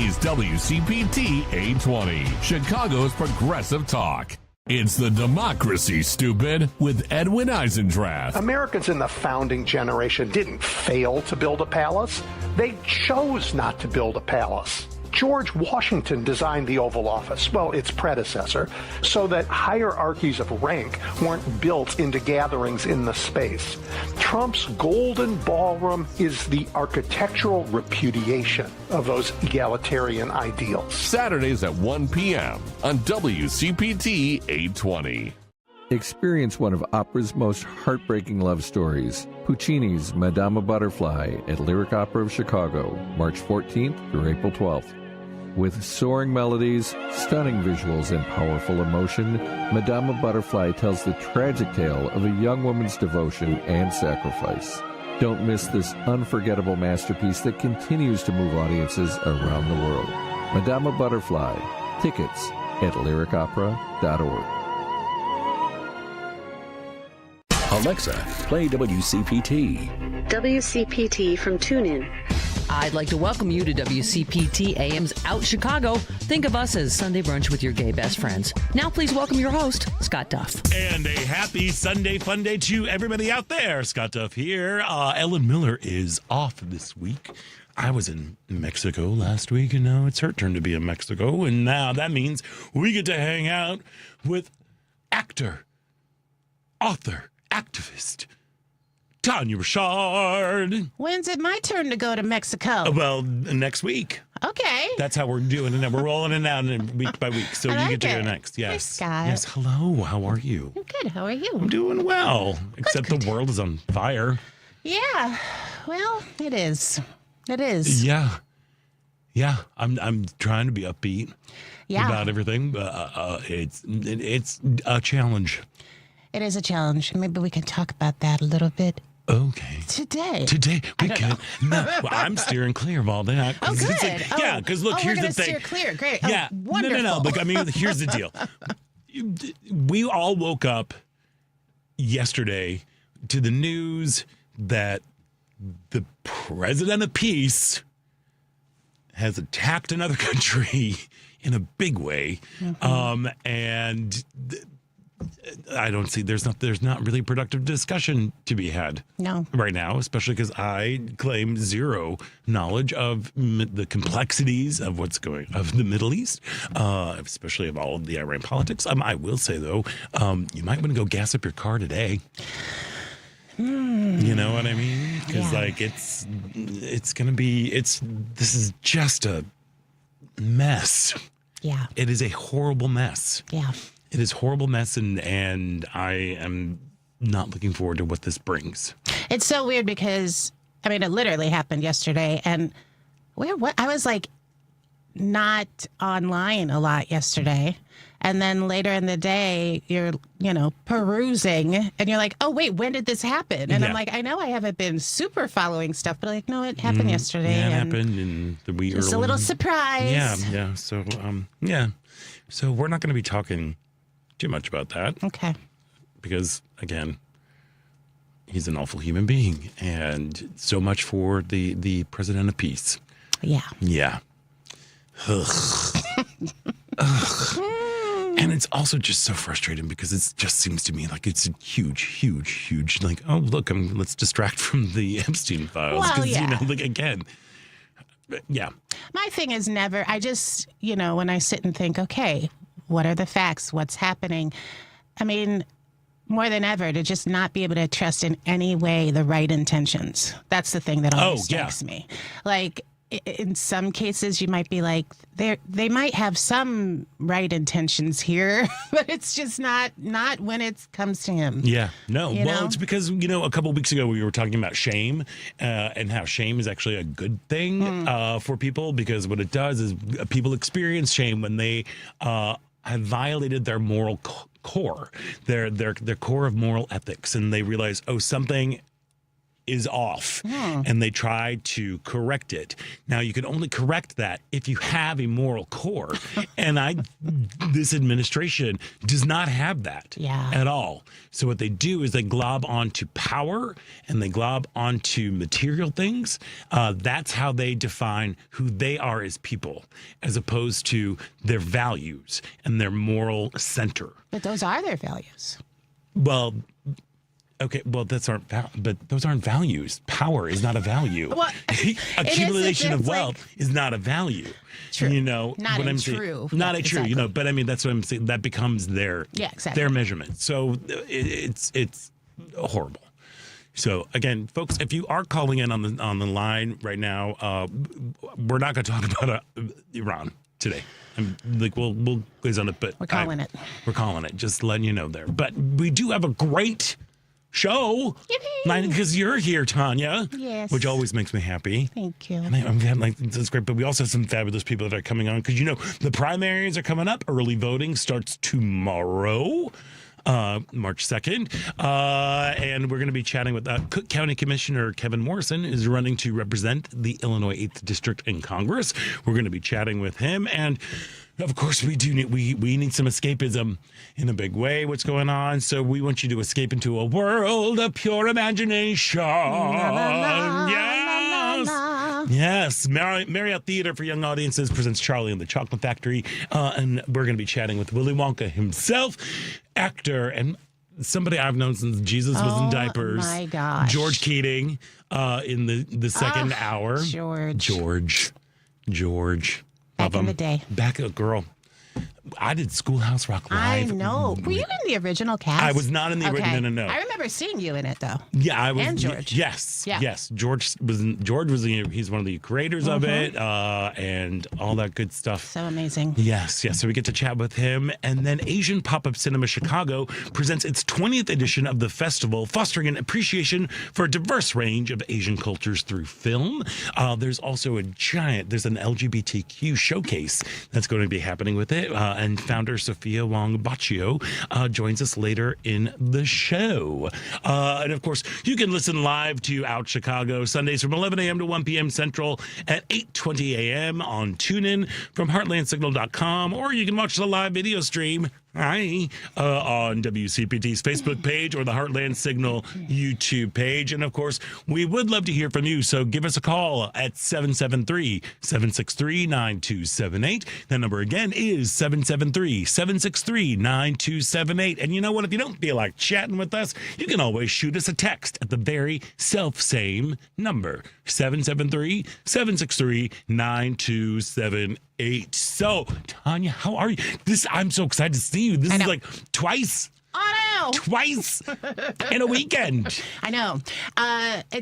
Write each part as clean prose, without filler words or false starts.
is WCPT 820, Chicago's progressive talk. It's the Democracy, Stupid, with Edwin Eisendrath. Americans in the founding generation didn't fail to build a palace. They chose not to build a palace. George Washington designed the Oval Office, well, its predecessor, so that hierarchies of rank weren't built into gatherings in the space. Trump's golden ballroom is the architectural repudiation of those egalitarian ideals. Saturdays at 1 p.m. on WCPT 820. Experience one of opera's most heartbreaking love stories, Puccini's Madama Butterfly at Lyric Opera of Chicago, March 14th through April 12th. With soaring melodies, stunning visuals, and powerful emotion, Madama Butterfly tells the tragic tale of a young woman's devotion and sacrifice. Don't miss this unforgettable masterpiece that continues to move audiences around the world. Madama Butterfly. Tickets at lyricopera.org. Alexa, play WCPT. WCPT from TuneIn. I'd like to welcome you to WCPT AM's Out Chicago. Think of us as Sunday brunch with your gay best friends. Now please welcome your host, Scott Duff. And a happy Sunday fun day to everybody out there. Scott Duff here. Ellen Miller is off this week. I was in Mexico last week, and now it's her turn to be in Mexico. And now that means we get to hang out with actor, author, activist, Tania Richard. When's it my turn to go to Mexico? Well, next week. Okay. That's how we're doing it. We're rolling it out week by week. So you get to go next. Yes. Hey, Scott. Yes. Hello. How are you? I'm good. How are you? I'm doing well. Except good. The world is on fire. Yeah. Well, it is. It is. Yeah. Yeah. I'm trying to be upbeat about everything. It's a challenge. It is a challenge. Maybe we can talk about that a little bit. Okay. Today we can. No, well, I'm steering clear of all that. Oh, good. Yeah, because look, here's the thing. Steer clear. Great. Yeah. Oh, wonderful. No. But I mean, here's the deal. We all woke up yesterday to the news that the president of peace has attacked another country in a big way, and. I don't see there's not really productive discussion to be had right now, especially because I claim zero knowledge of the complexities of what's going of the Middle East, especially of all of the Iran politics. I will say though, you might want to go gas up your car today. You know what I mean? Because this is just a mess. Yeah, it is a horrible mess. Yeah. It is a horrible mess, and I am not looking forward to what this brings. It's so weird because, I mean, it literally happened yesterday, and I was like not online a lot yesterday. And then later in the day, you're, perusing, and you're like, oh, wait, when did this happen? And I'm like, I know I haven't been super following stuff, but like, no, it happened yesterday. Yeah, it happened in the wee just early. a little surprise. Yeah. So, So we're not going to be talking too much about that. Okay. Because, again, he's an awful human being. And so much for the president of peace. Yeah. Yeah. Ugh. Ugh. And it's also just so frustrating because it just seems to me like it's a huge, like, oh, look, let's distract from the Epstein files. Well, yeah. Again, yeah. My thing is never, I just, when I sit and think, okay, what are the facts? What's happening? I mean, more than ever, to just not be able to trust in any way the right intentions. That's the thing that always strikes me. Like, in some cases, you might be like, they might have some right intentions here, but it's just not when it comes to him. Yeah, no. Well, it's because, a couple of weeks ago we were talking about shame and how shame is actually a good thing for people, because what it does is people experience shame when they have violated their moral core, their core of moral ethics, and they realize, oh, something is off, and they try to correct it. Now, you can only correct that if you have a moral core, and this administration does not have that at all. So what they do is they glob onto power and they glob onto material things. That's how they define who they are as people, as opposed to their values and their moral center. But those are their values. Well, okay, well, but those aren't values. Power is not a value. Well, accumulation of wealth is not a value. True. You know, not what a I'm true. saying, not yeah, a true. exactly. You know, but I mean, that's what I'm saying. That becomes their measurement. So it's horrible. So again, folks, if you are calling in on the line right now, we're not going to talk about Iran today. We'll quiz on it, but we're calling it. We're calling it. Just letting you know there. But we do have a great show. Because you're here, Tanya. Yes. Which always makes me happy. Thank you. And that's great. But we also have some fabulous people that are coming on because the primaries are coming up. Early voting starts tomorrow. March 2nd. And we're going to be chatting with Cook County Commissioner Kevin Morrison, is running to represent the Illinois 8th District in Congress. We're going to be chatting with him. And of course, we need some escapism in a big way. What's going on? So we want you to escape into a world of pure imagination. Yes. Marriott Theatre for young audiences presents Charlie and the Chocolate Factory. And we're going to be chatting with Willy Wonka himself, actor, and somebody I've known since Jesus was in diapers. Oh, my gosh. George Keating in the second hour. George. Back in the day. Girl. I did Schoolhouse Rock Live. I know. Were you in the original cast? I was not in the original. No. I remember seeing you in it, though. Yeah, I was. And George. Yes. Yeah. Yes. George was. He's one of the creators of it, and all that good stuff. So amazing. Yes. So we get to chat with him, and then Asian Pop-Up Cinema Chicago presents its 20th edition of the festival, fostering an appreciation for a diverse range of Asian cultures through film. There's also there's an LGBTQ showcase that's going to be happening with it. And founder Sophia Wong Boccio joins us later in the show. And of course, you can listen live to Out Chicago Sundays from 11 a.m. to 1 p.m. Central at 8:20 a.m. on TuneIn from heartlandsignal.com, or you can watch the live video stream on WCPT's Facebook page or the Heartland Signal YouTube page. And of course, we would love to hear from you. So give us a call at 773-763-9278. That number again is 773-763-9278. And you know what? If you don't feel like chatting with us, you can always shoot us a text at the very self-same number, 773-763-9278. So, Tanya, how are you? I'm so excited to see you. This is like twice. Oh, no. Twice in a weekend. I know.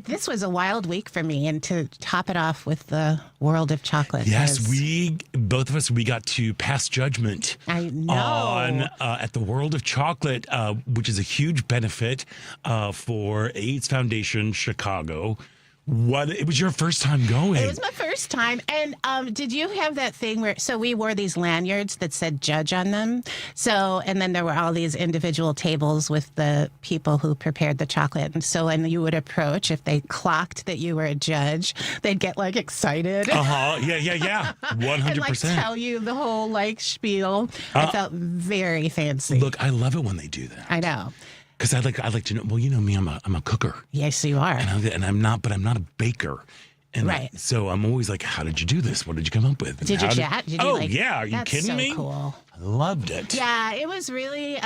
This was a wild week for me, and to top it off with the world of chocolate. Yes, both of us got to pass judgment. I know. On at the World of Chocolate, which is a huge benefit for AIDS Foundation Chicago. It was your first time going? It was my first time. And did you have that thing so we wore these lanyards that said judge on them? And then there were all these individual tables with the people who prepared the chocolate. And so when you would approach, if they clocked that you were a judge, they'd get excited. Yeah. 100%. And tell you the whole spiel. I felt very fancy. Look, I love it when they do that. I know. Because I like to know. Well, you know me, I'm a cooker. Yes, you are. And I'm not a baker. And right. So I'm always like, how did you do this? What did you come up with? Did you chat? Yeah. Are you kidding me? Cool. I loved it. Yeah, it was really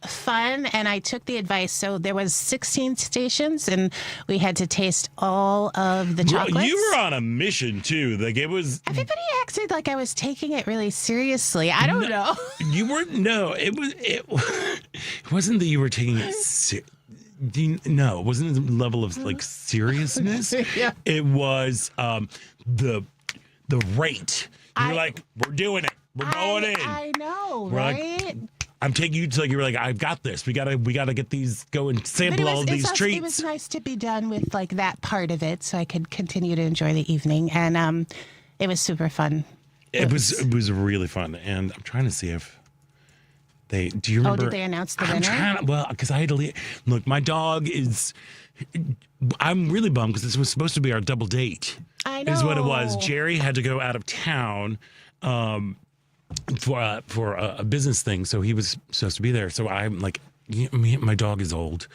fun, and I took the advice. So there was 16 stations, and we had to taste all of the chocolates. You were on a mission too. Everybody acted like I was taking it really seriously. I don't know. You weren't. No, it wasn't that you were taking it seriously. No, it wasn't the level of seriousness. Yeah. It was the rate. You're we're doing it. We're going in. I know, we're right? I'm taking you to you were like, I've got this. We gotta get these, go and sample all of these treats. It was nice to be done with that part of it, so I could continue to enjoy the evening, and it was super fun. It was really fun, and I'm trying to see if Do you remember? Oh, did they announce the winner? Well, because I had to leave. Look, my dog is. I'm really bummed because this was supposed to be our double date. I know. Is what it was. Jerry had to go out of town for a business thing, so he was supposed to be there. So I'm like, my dog is old.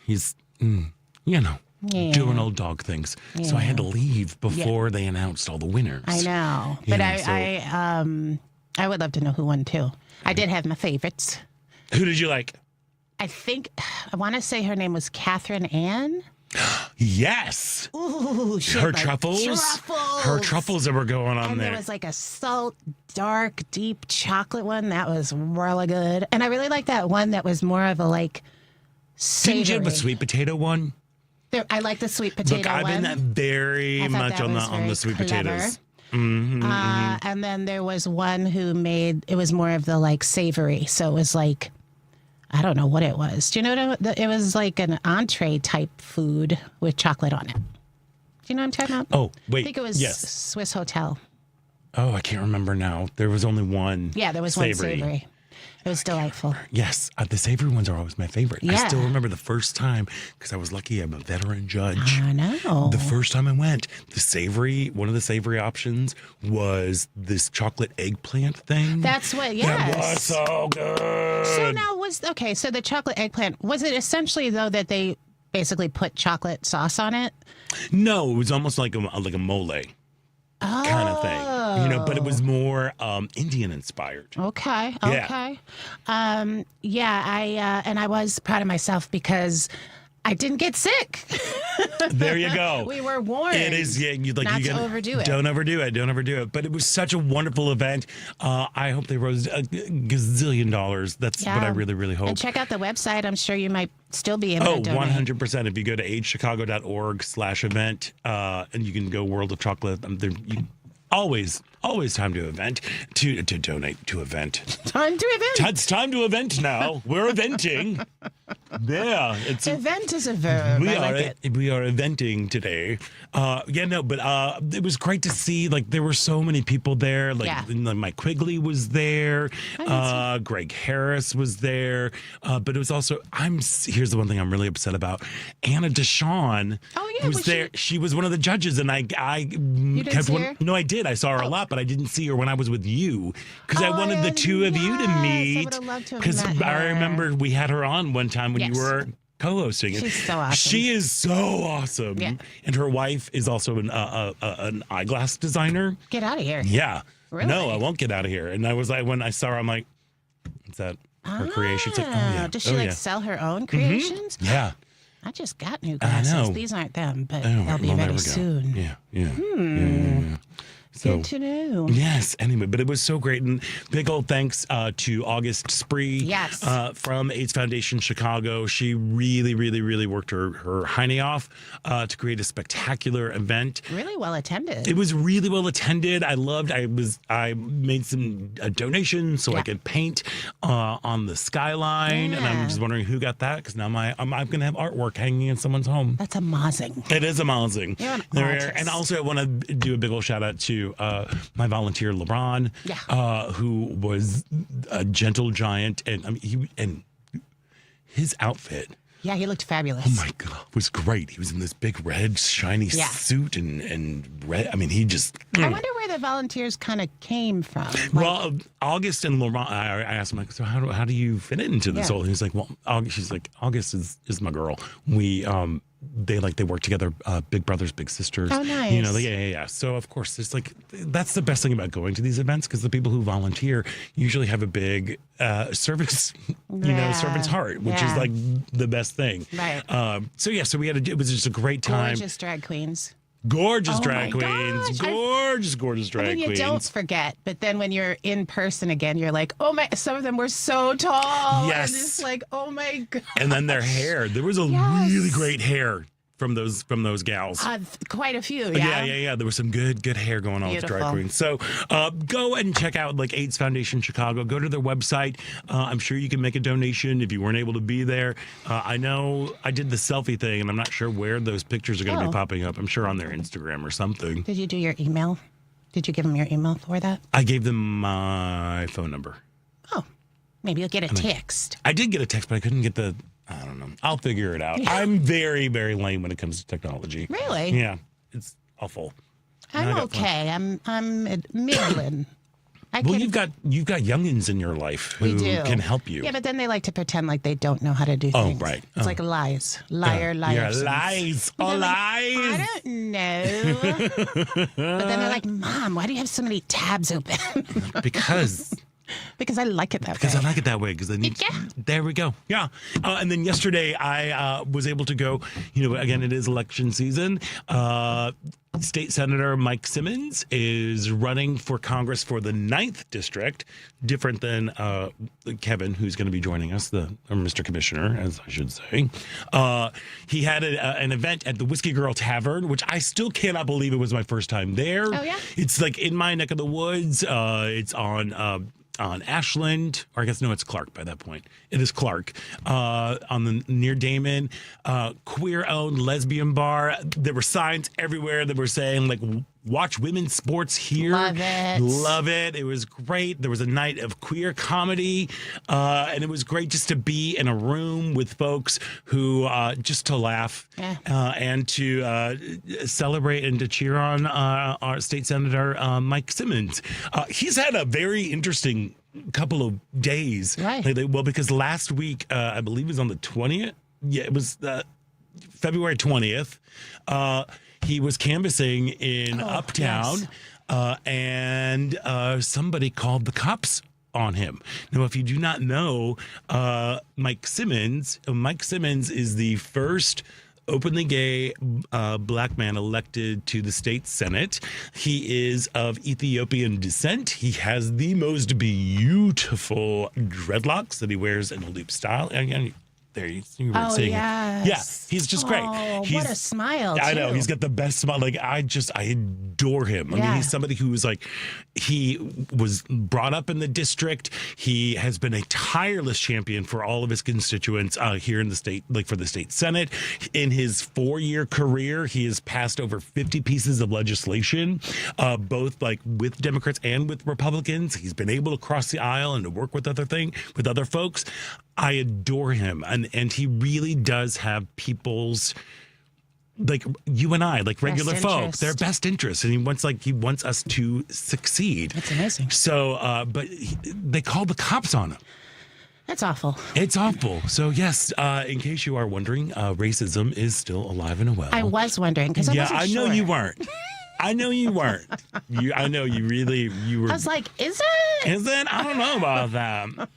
He's, doing old dog things. Yeah. So I had to leave before they announced all the winners. I know, but I would love to know who won too. I did have my favorites. Who did you like? I want to say her name was Catherine Ann. Yes. Ooh, her truffles. Her truffles that were going on and there. There was like a salt, dark, deep chocolate one that was really good. And I really like that one that was more of a savory. Didn't you have a sweet potato one? I like the sweet potato one. Look, I've been very much on the sweet potatoes. Mm-hmm, and then there was one who made, it was more of the savory. So it was I don't know what it was. Do you know what it was like an entree type food with chocolate on it. Do you know what I'm talking about? Oh, wait. I think it was Swiss Hotel. Oh, I can't remember now. There was only one. Yeah, there was one savory. It was delightful. Yes, the savory ones are always my favorite. Yeah. I still remember the first time, because I was lucky I'm a veteran judge. I know. The first time I went, one of the savory options was this chocolate eggplant thing. That's what, yes. That was so good. So now so the chocolate eggplant, was it essentially though that they basically put chocolate sauce on it? No, it was almost like a mole. Kind of thing, but it was more Indian inspired. Okay. Yeah. I was proud of myself because I didn't get sick. There you go. We were warned. It is, not to overdo it. Don't overdo it. Don't overdo it. But it was such a wonderful event. I hope they rose a gazillion dollars. That's what I really, really hope. And check out the website. I'm sure you might still be able to donate. 100%. If you go to agechicago.org/event, and you can go World of Chocolate. Always time to event, to donate to event. Time to event. It's time to event now. We're eventing. Yeah. Event is a verb. I like it. We are eventing today. But it was great to see, there were so many people there. Mike Quigley was there. Greg Harris was there. But it was also, here's the one thing I'm really upset about. Anna Deshawn was there. She was one of the judges, and I kept one. No, I did. I saw her a lot, but I didn't see her when I was with you because I wanted the two of you to meet. Because I remember we had her on one time when you were co-hosting. She's so awesome. She is so awesome. Yeah. And her wife is also an eyeglass designer. Get out of here. Yeah. Really? No, I won't get out of here. And I was like, when I saw her, I'm like, is that her creation? She's like, oh yeah. Does she sell her own creations? Mm-hmm. Yeah. I just got new glasses. I know. These aren't them, but they'll be ready soon. Yeah. Yeah. So, good to know. Yes. Anyway, but it was so great. And big old thanks to August Spree from AIDS Foundation Chicago. She really, really, really worked her hiney off to create a spectacular event. Really well attended. It was really well attended. I made some donations so I could paint on the skyline. And I'm just wondering who got that, because now I'm going to have artwork hanging in someone's home. That's amazing. It is amazing. You're an artist. And also I want to do a big old shout out to my volunteer LeBron, who was a gentle giant, and his outfit. Yeah, he looked fabulous. Oh my God, it was great. He was in this big red shiny suit and red. I mean, he just. I wonder where the volunteers kind of came from. Well, August and LeBron. I asked him, so how do you fit into this whole? He's like, well, she's like, August is my girl. They work together, big brothers, big sisters. Oh, nice. So of course, it's that's the best thing about going to these events, because the people who volunteer usually have a big service, servant's heart, which is the best thing. Right. So it was just a great time. Gorgeous drag queens. Gorgeous drag queens. Gorgeous drag queens. You don't forget, but then when you're in person again, you're like, oh my, some of them were so tall. Yes. And it's like, oh my God. And then their hair. There was a really great hair from those gals. Quite a few, yeah. Yeah. There was some good hair going on with drag queens. So go and check out AIDS Foundation Chicago. Go to their website. I'm sure you can make a donation if you weren't able to be there. I know I did the selfie thing, and I'm not sure where those pictures are going to be popping up. I'm sure on their Instagram or something. Did you do your email? Did you give them your email for that? I gave them my phone number. Oh. Maybe you'll get a text. I did get a text, but I couldn't get I don't know. I'll figure it out. Yeah. I'm very, very lame when it comes to technology. Really? Yeah. It's awful. I'm okay. I'm middling. You've got youngins in your life who can help you. Yeah, but then they like to pretend like they don't know how to do things. Oh, right. It's like lies. Liar. Yeah, lies. Oh, lies. I don't know. But then they're like, Mom, why do you have so many tabs open? Because I like it that way. Because I like it that way. Because I need. There we go. Yeah. And then yesterday I was able to go. Again, it is election season. State Senator Mike Simmons is running for Congress for the 9th district, different than Kevin, who's going to be joining us, or Mr. Commissioner, as I should say. He had an event at the Whiskey Girl Tavern, which I still cannot believe it was my first time there. Oh, yeah? It's like in my neck of the woods. It's on Ashland, or I guess no, it's Clark by that point. It is Clark, near Damon, queer-owned lesbian bar. There were signs everywhere that were saying like, watch women's sports here. Love it. It was great. There was a night of queer comedy, and it was great just to be in a room with folks who just to laugh and to celebrate and to cheer on our state senator Mike Simmons. He's had a very interesting couple of days. Right. Well, because last week, I believe it was on the 20th. Yeah, it was February 20th. He was canvassing in Uptown, and somebody called the cops on him. Now, if you do not know, Mike Simmons is the first openly gay black man elected to the state Senate. He is of Ethiopian descent. He has the most beautiful dreadlocks that he wears in a loop style. And there you were seeing yes. it. Yeah, he's just great. What a smile, I know, too. he's got the best smile. Like, I adore him. I mean, he's somebody who was like, he was brought up in the district. He has been a tireless champion for all of his constituents here in the state, like for the state Senate. In his 4-year career, he has passed over 50 pieces of legislation, both like with Democrats and with Republicans. He's been able to cross the aisle and to work with other folks. I adore him, and he really does have people's, like you and I, like regular folk, their best interests, and he wants us to succeed. That's amazing. So, but they called the cops on him. That's awful. It's awful. So yes, in case you are wondering, racism is still alive and well. I was wondering because I know you weren't. I know you weren't. I know you were. I was like, is it? Is it? I don't know about that.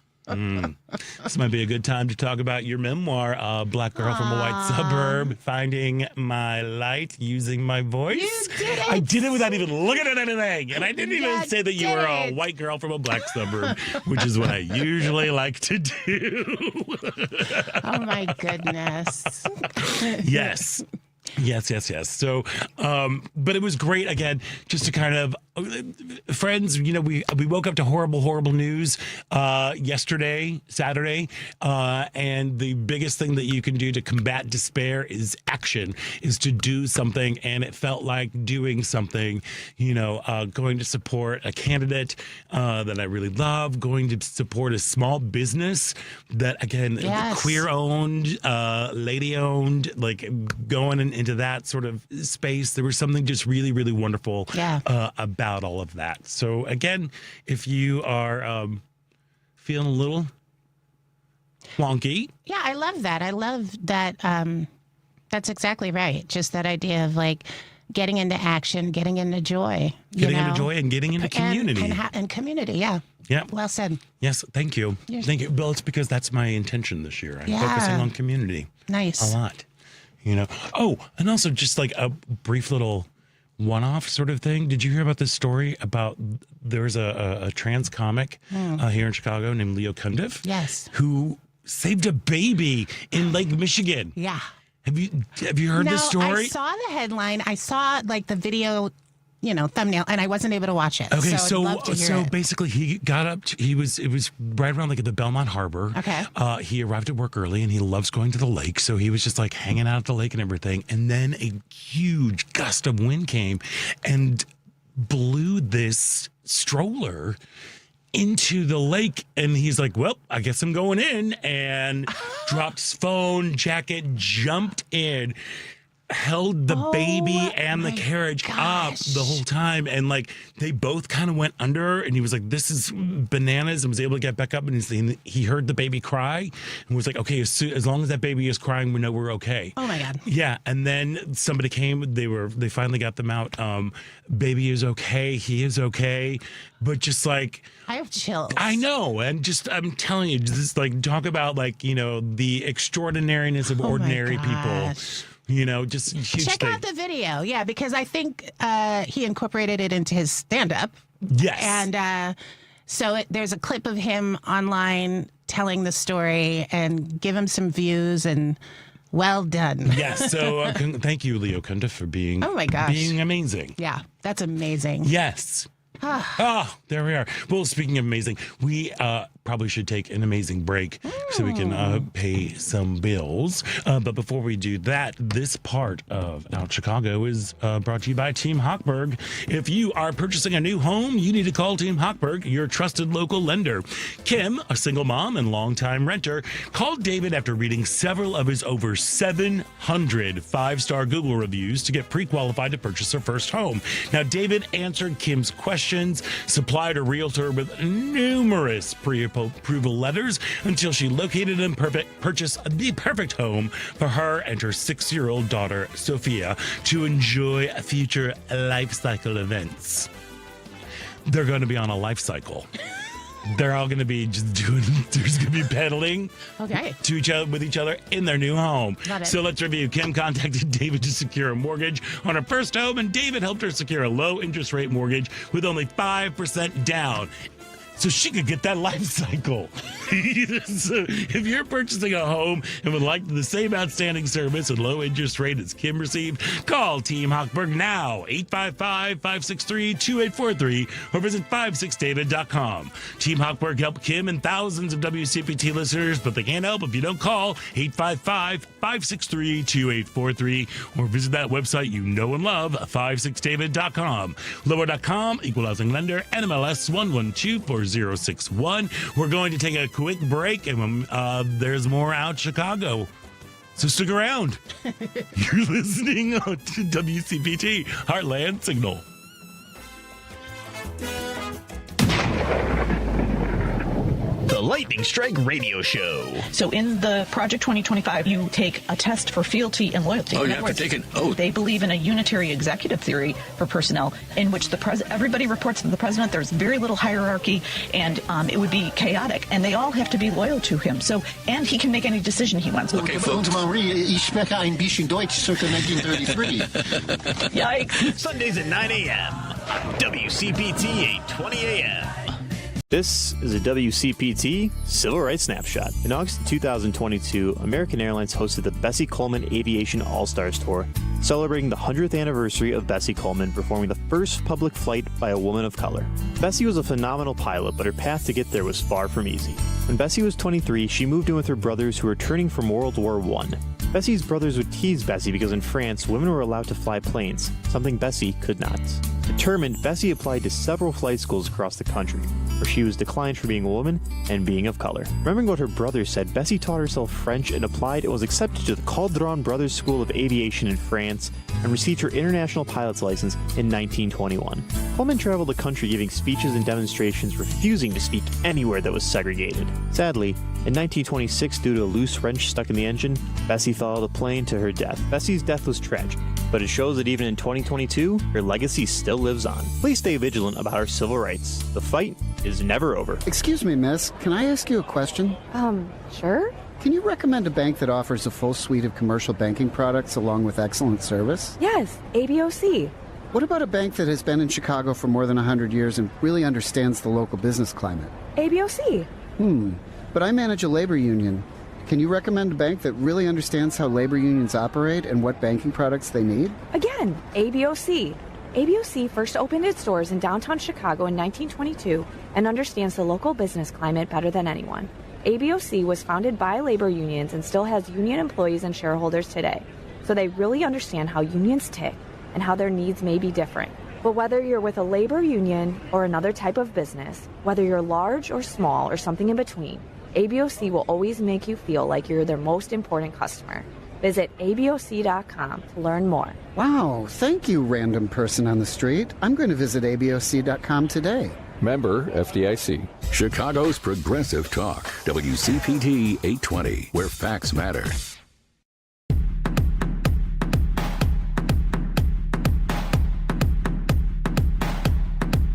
This might be a good time to talk about your memoir, Black Girl from a White Suburb, Finding My Light, Using My Voice. You did it. I did it without even looking at anything. And I didn't even say that you were a white girl from a black suburb, which is what I usually like to do. Oh, my goodness. Yes. So, but it was great again, just to kind of, friends, we woke up to horrible news yesterday, Saturday, and the biggest thing that you can do to combat despair is action, is to do something, and it felt like doing something, going to support a candidate that I really love, going to support a small business that, again, queer-owned, lady-owned, like going into that sort of space. There was something just really, really wonderful about all of that. So again, if you are feeling a little wonky. Yeah, I love that. I love that. That's exactly right. Just that idea of like getting into action, getting into joy. Getting into joy and getting into community. And community, yeah. Yeah. Well said. Yes, thank you. Thank you. Well, it's because that's my intention this year. I'm focusing on community. Nice. A lot. Oh, and also just like a brief little one-off sort of thing. Did you hear about this story about there's a trans comic here in Chicago named Leo Cundiff? Yes. Who saved a baby in Lake Michigan. Yeah. Have you heard this story? I saw the headline. I saw like the video, thumbnail, and I wasn't able to watch it. Okay, so I'd love to hear it. Basically he got up. It was right around like at the Belmont Harbor. Okay. He arrived at work early, and he loves going to the lake, so he was just like hanging out at the lake and everything. And then a huge gust of wind came and blew this stroller into the lake, and he's like, well, I guess I'm going in, and dropped his phone, jacket, jumped in, held the baby and the carriage up the whole time, and like they both kind of went under, and he was like, this is bananas, and was able to get back up, and he heard the baby cry and was like, okay, as long as that baby is crying, we know we're okay. Oh my God. Yeah. And then somebody came, they finally got them out. Baby is okay, he is okay, but just like, I have chills. I know, and just I'm telling you, just like talk about like, you know, the extraordinariness of ordinary people. You know, just huge Check out the video. Yeah, because I think he incorporated it into his stand-up. Yes. And so there's a clip of him online telling the story, and give him some views, and well done. Yes. So thank you, Leo Kunda, for being being amazing. Yeah, that's amazing. Yes. There we are. Well, speaking of amazing, we probably should take an amazing break so we can pay some bills. But before we do that, this part of Out Chicago is brought to you by Team Hochberg. If you are purchasing a new home, you need to call Team Hochberg, your trusted local lender. Kim, a single mom and longtime renter, called David after reading several of his over 700 five-star Google reviews to get pre-qualified to purchase her first home. Now, David answered Kim's questions, supplied a realtor with numerous pre-approval letters until she located and purchased the perfect home for her and her 6-year-old daughter, Sophia, to enjoy future life cycle events. They're going to be on a life cycle. They're all going to be just there's going to be pedaling to each other with each other in their new home. So let's review. Kim contacted David to secure a mortgage on her first home, and David helped her secure a low interest rate mortgage with only 5% down, so she could get that life cycle. So if you're purchasing a home and would like the same outstanding service and low interest rate as Kim received, call Team Hochberg now, 855-563-2843, or visit 56david.com. Team Hochberg helped Kim and thousands of WCPT listeners, but they can't help if you don't call 855-563-2843, or visit that website you know and love, 56david.com. Lower.com, equal housing lender, NMLS 1124061. We're going to take a quick break, and there's more Out Chicago. So stick around. You're listening to WCPT Heartland Signal. The Lightning Strike Radio Show. So in the Project 2025, you take a test for fealty and loyalty. Oh, you have to take it. Oh. They believe in a unitary executive theory for personnel in which everybody reports to the president. There's very little hierarchy, and it would be chaotic. And they all have to be loyal to him. So, and he can make any decision he wants. Okay, folks. Ich spreche ein bisschen Deutsch, circa 1933. Yikes. Sundays at 9 a.m. WCPT 820 a.m. This is a WCPT Civil Rights Snapshot. In August 2022, American Airlines hosted the Bessie Coleman Aviation All-Stars Tour, celebrating the 100th anniversary of Bessie Coleman performing the first public flight by a woman of color. Bessie was a phenomenal pilot, but her path to get there was far from easy. When Bessie was 23, she moved in with her brothers who were returning from World War I. Bessie's brothers would tease Bessie because in France, women were allowed to fly planes, something Bessie could not. Determined, Bessie applied to several flight schools across the country, where she was declined for being a woman and being of color. Remembering what her brothers said, Bessie taught herself French and applied and was accepted to the Caudron Brothers School of Aviation in France and received her international pilot's license in 1921. Coleman traveled the country giving speeches and demonstrations, refusing to speak anywhere that was segregated. Sadly, in 1926, due to a loose wrench stuck in the engine, Bessie fell out of the plane to her death. Bessie's death was tragic, but it shows that even in 2022, her legacy still lives on. Please stay vigilant about our civil rights. The fight is never over. Excuse me, miss. Can I ask you a question? Sure. Can you recommend a bank that offers a full suite of commercial banking products along with excellent service? Yes, ABOC. What about a bank that has been in Chicago for more than 100 years and really understands the local business climate? ABOC. But I manage a labor union. Can you recommend a bank that really understands how labor unions operate and what banking products they need? Again, ABOC. ABOC first opened its doors in downtown Chicago in 1922 and understands the local business climate better than anyone. ABOC was founded by labor unions and still has union employees and shareholders today, so they really understand how unions tick and how their needs may be different. But whether you're with a labor union or another type of business, whether you're large or small or something in between, ABOC will always make you feel like you're their most important customer. Visit ABOC.com to learn more. Wow, thank you, random person on the street. I'm going to visit ABOC.com today. Member FDIC. Chicago's Progressive Talk, WCPT 820, where facts matter.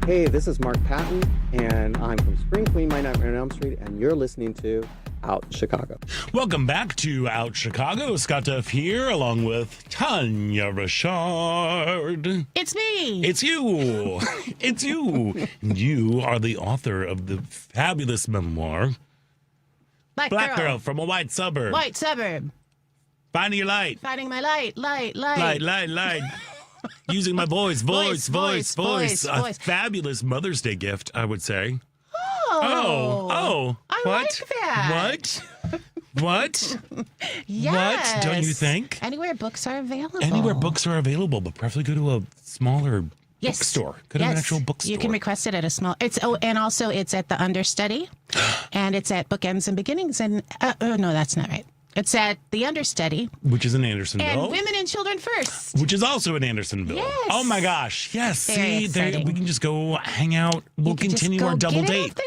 Hey, this is Mark Patton, and I'm from Spring Clean My Nightmare on Elm Street, and you're listening to Out Chicago. Welcome back to Out Chicago. Scott Duff here, along with Tania Richard. It's me. It's you. It's you. You are the author of the fabulous memoir, Black Girl from a White Suburb. White Suburb. Finding your light. Finding my light. Light. Using my voice. A fabulous Mother's Day gift, I would say. Oh. I What? like that. What? Yes. What? Don't you think? Anywhere books are available. Anywhere books are available, but preferably go to a smaller bookstore. Go to an actual bookstore. You can request it at a small. And also it's at the Understudy, and it's at Bookends and Beginnings. And no, that's not right. It's at the Understudy, which is in Andersonville, and Women and Children First, which is also in Andersonville. Yes. Oh my gosh! Yes. Very exciting. We can just go hang out. We'll continue our double date.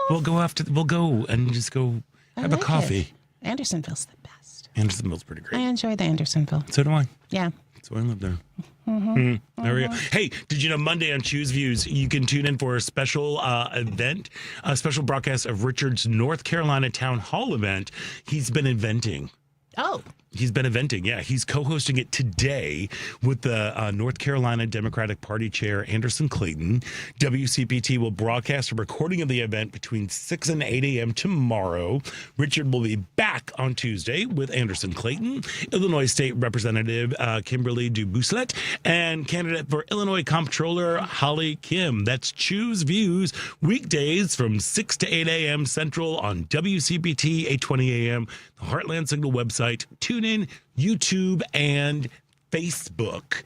We'll go and just go have a coffee. Andersonville's the best. Andersonville's pretty great. I enjoy the Andersonville. So do I. Yeah. So I live there. There we go. Hey, did you know Monday on Choose Views, you can tune in for a special event, a special broadcast of Richard's North Carolina Town Hall event. He's been inventing. Oh. He's been eventing, yeah. He's co-hosting it today with the North Carolina Democratic Party Chair, Anderson Clayton. WCPT will broadcast a recording of the event between 6 and 8 a.m. tomorrow. Richard will be back on Tuesday with Anderson Clayton, Illinois State Representative Kimberly DuBousselet, and candidate for Illinois Comptroller Holly Kim. That's Choose Views, weekdays from 6 to 8 a.m. Central on WCPT 820 a.m., the Heartland Signal website, TuneIn, YouTube, and Facebook.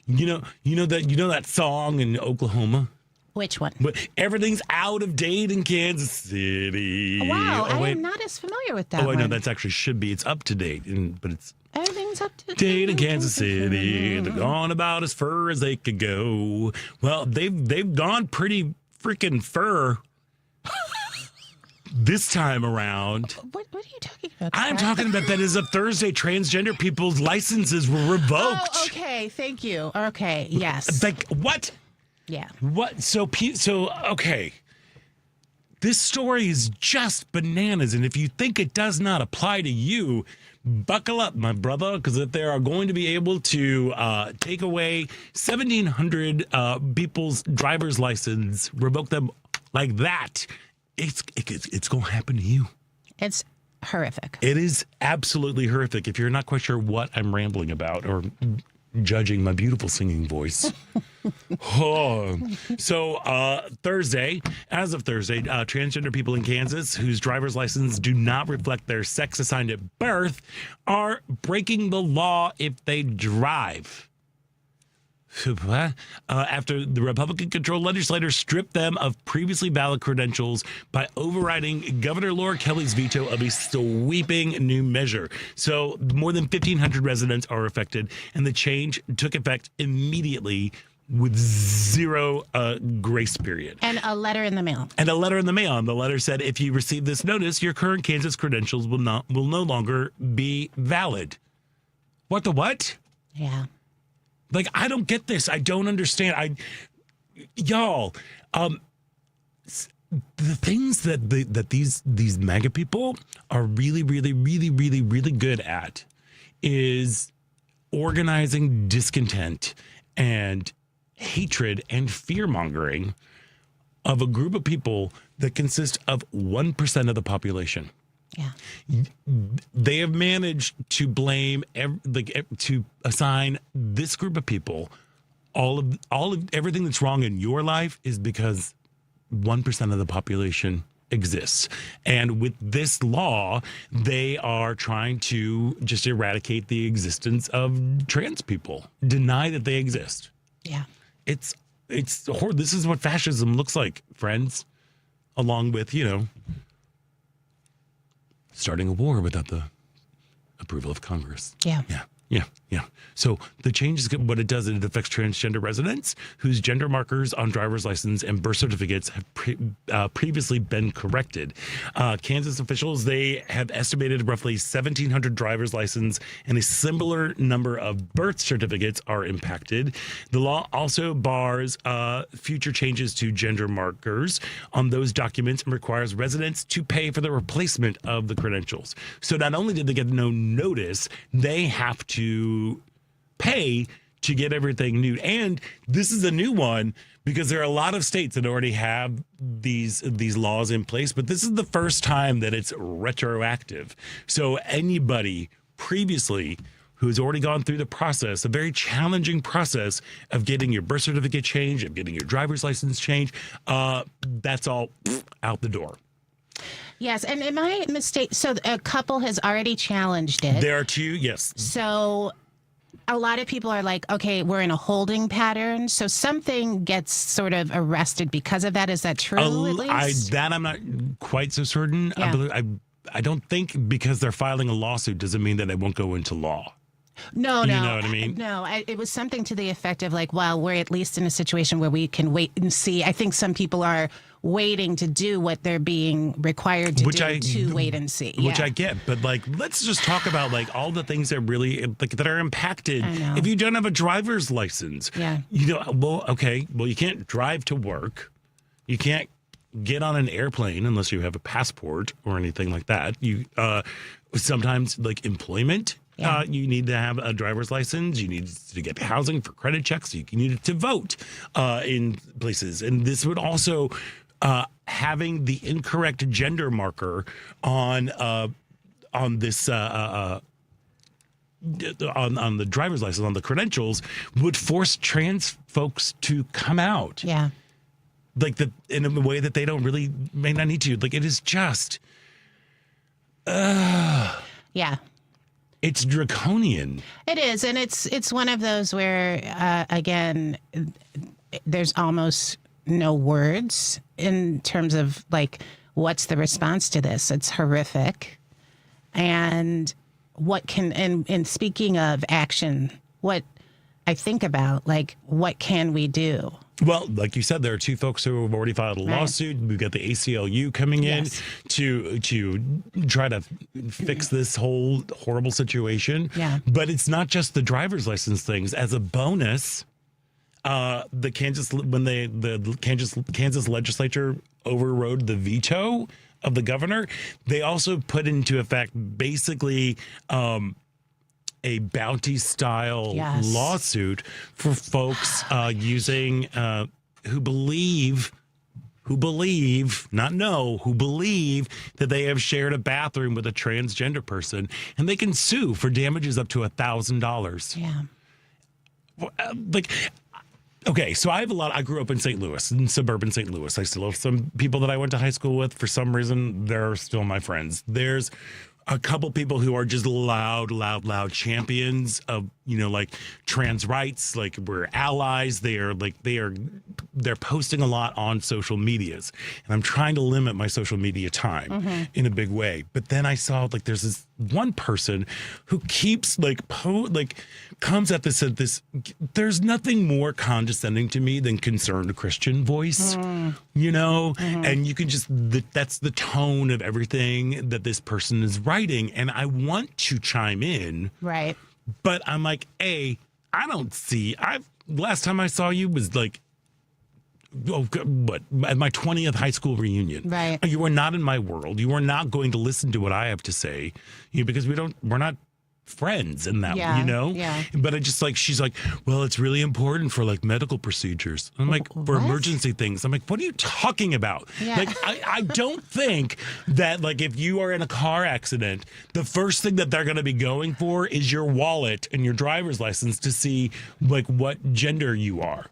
You know that song in Oklahoma? Which one? But everything's out of date in Kansas City. Wow, I am not as familiar with that I one. know that's actually should be. It's up to date, but it's everything's up to date in Kansas City. They're gone about as far as they could go. Well, they've gone pretty freaking fur. This time around. What are you talking about? I'm talking about that as of Thursday, transgender people's licenses were revoked. Oh, okay. Thank you. Okay. Yes. Like, what? Yeah. What? So, okay. This story is just bananas. And if you think it does not apply to you, buckle up, my brother, because if they are going to be able to take away 1,700 people's driver's license, revoke them like that, it's going to happen to you. It's horrific. It is absolutely horrific. If you're not quite sure what I'm rambling about or judging my beautiful singing voice. So Thursday, as of Thursday, transgender people in Kansas whose driver's license do not reflect their sex assigned at birth are breaking the law if they drive. After the Republican-controlled legislators stripped them of previously valid credentials by overriding Governor Laura Kelly's veto of a sweeping new measure. So more than 1,500 residents are affected, and the change took effect immediately with zero grace period. And a letter in the mail. And the letter said, if you receive this notice, your current Kansas credentials will no longer be valid. What the what? Yeah. Like, I don't get this. I don't understand. Y'all, the things that these MAGA people are really, really, really, really, really good at is organizing discontent and hatred and fear-mongering of a group of people that consist of 1% of the population. Yeah. They have managed to blame, to assign this group of people all of everything that's wrong in your life is because 1% of the population exists. And with this law, they are trying to just eradicate the existence of trans people, deny that they exist. Yeah. It's horrible. This is what fascism looks like, friends, along with, starting a war without the approval of Congress. Yeah. Yeah. So the change is what it does. It affects transgender residents whose gender markers on driver's license and birth certificates have previously been corrected. Kansas officials, they have estimated roughly 1,700 driver's license and a similar number of birth certificates are impacted. The law also bars future changes to gender markers on those documents and requires residents to pay for the replacement of the credentials. So not only did they get no notice, they have to pay to get everything new. And this is a new one because there are a lot of states that already have these laws in place, but this is the first time that it's retroactive. So anybody previously who has already gone through the process, a very challenging process of getting your birth certificate changed, of getting your driver's license changed, that's all out the door. Yes, and am I mistaken? So a couple has already challenged it. There are two, yes. So a lot of people are like, okay, we're in a holding pattern. So something gets sort of arrested because of that. Is that true, at least? I'm not quite so certain. Yeah. I don't think because they're filing a lawsuit doesn't mean that it won't go into law. No. You know what I mean? No, it was something to the effect of like, well, we're at least in a situation where we can wait and see. I think some people are waiting to do what they're being required to to wait and see. Which I get, but like, let's just talk about like all the things that really that are impacted. If you don't have a driver's license, you can't drive to work. You can't get on an airplane unless you have a passport or anything like that. You sometimes like employment. You need to have a driver's license. You need to get housing for credit checks. You need to vote in places. And this would also having the incorrect gender marker on this on the driver's license, on the credentials, would force trans folks to come out. Yeah. Like in a way that they don't really may not need to. Like it is just yeah. It's draconian. It is, and it's one of those where again, there's almost no words in terms of like what's the response to this. It's horrific. And what can and speaking of action, what I think about, like, what can we do? Well, like you said, there are two folks who have already filed a lawsuit. We've got the ACLU coming in to try to fix this whole horrible situation. Yeah. But it's not just the driver's license things. As a bonus, the Kansas legislature overrode the veto of the governor. They also put into effect basically a bounty-style lawsuit for folks who believe that they have shared a bathroom with a transgender person, and they can sue for damages up to $1,000. Yeah. Okay, so I grew up in St. Louis, in suburban St. Louis. I still have some people that I went to high school with. For some reason, they're still my friends. There's a couple people who are just loud champions of, like trans rights, like we're allies. They're posting a lot on social medias, and I'm trying to limit my social media time in a big way. But then I saw like there's this one person who keeps comes at this. There's nothing more condescending to me than concerned Christian voice, and you can just that's the tone of everything that this person is writing, and I want to chime in, right? But I'm like, I don't see. Last time I saw you was like, at my 20th high school reunion. Right. You are not in my world. You are not going to listen to what I have to say, because we're not friends in that, Yeah. But she's like, well, it's really important for like medical procedures. I'm like, for emergency things. I'm like, what are you talking about? Yeah. Like, I don't think that like if you are in a car accident, the first thing that they're going to be going for is your wallet and your driver's license to see like what gender you are.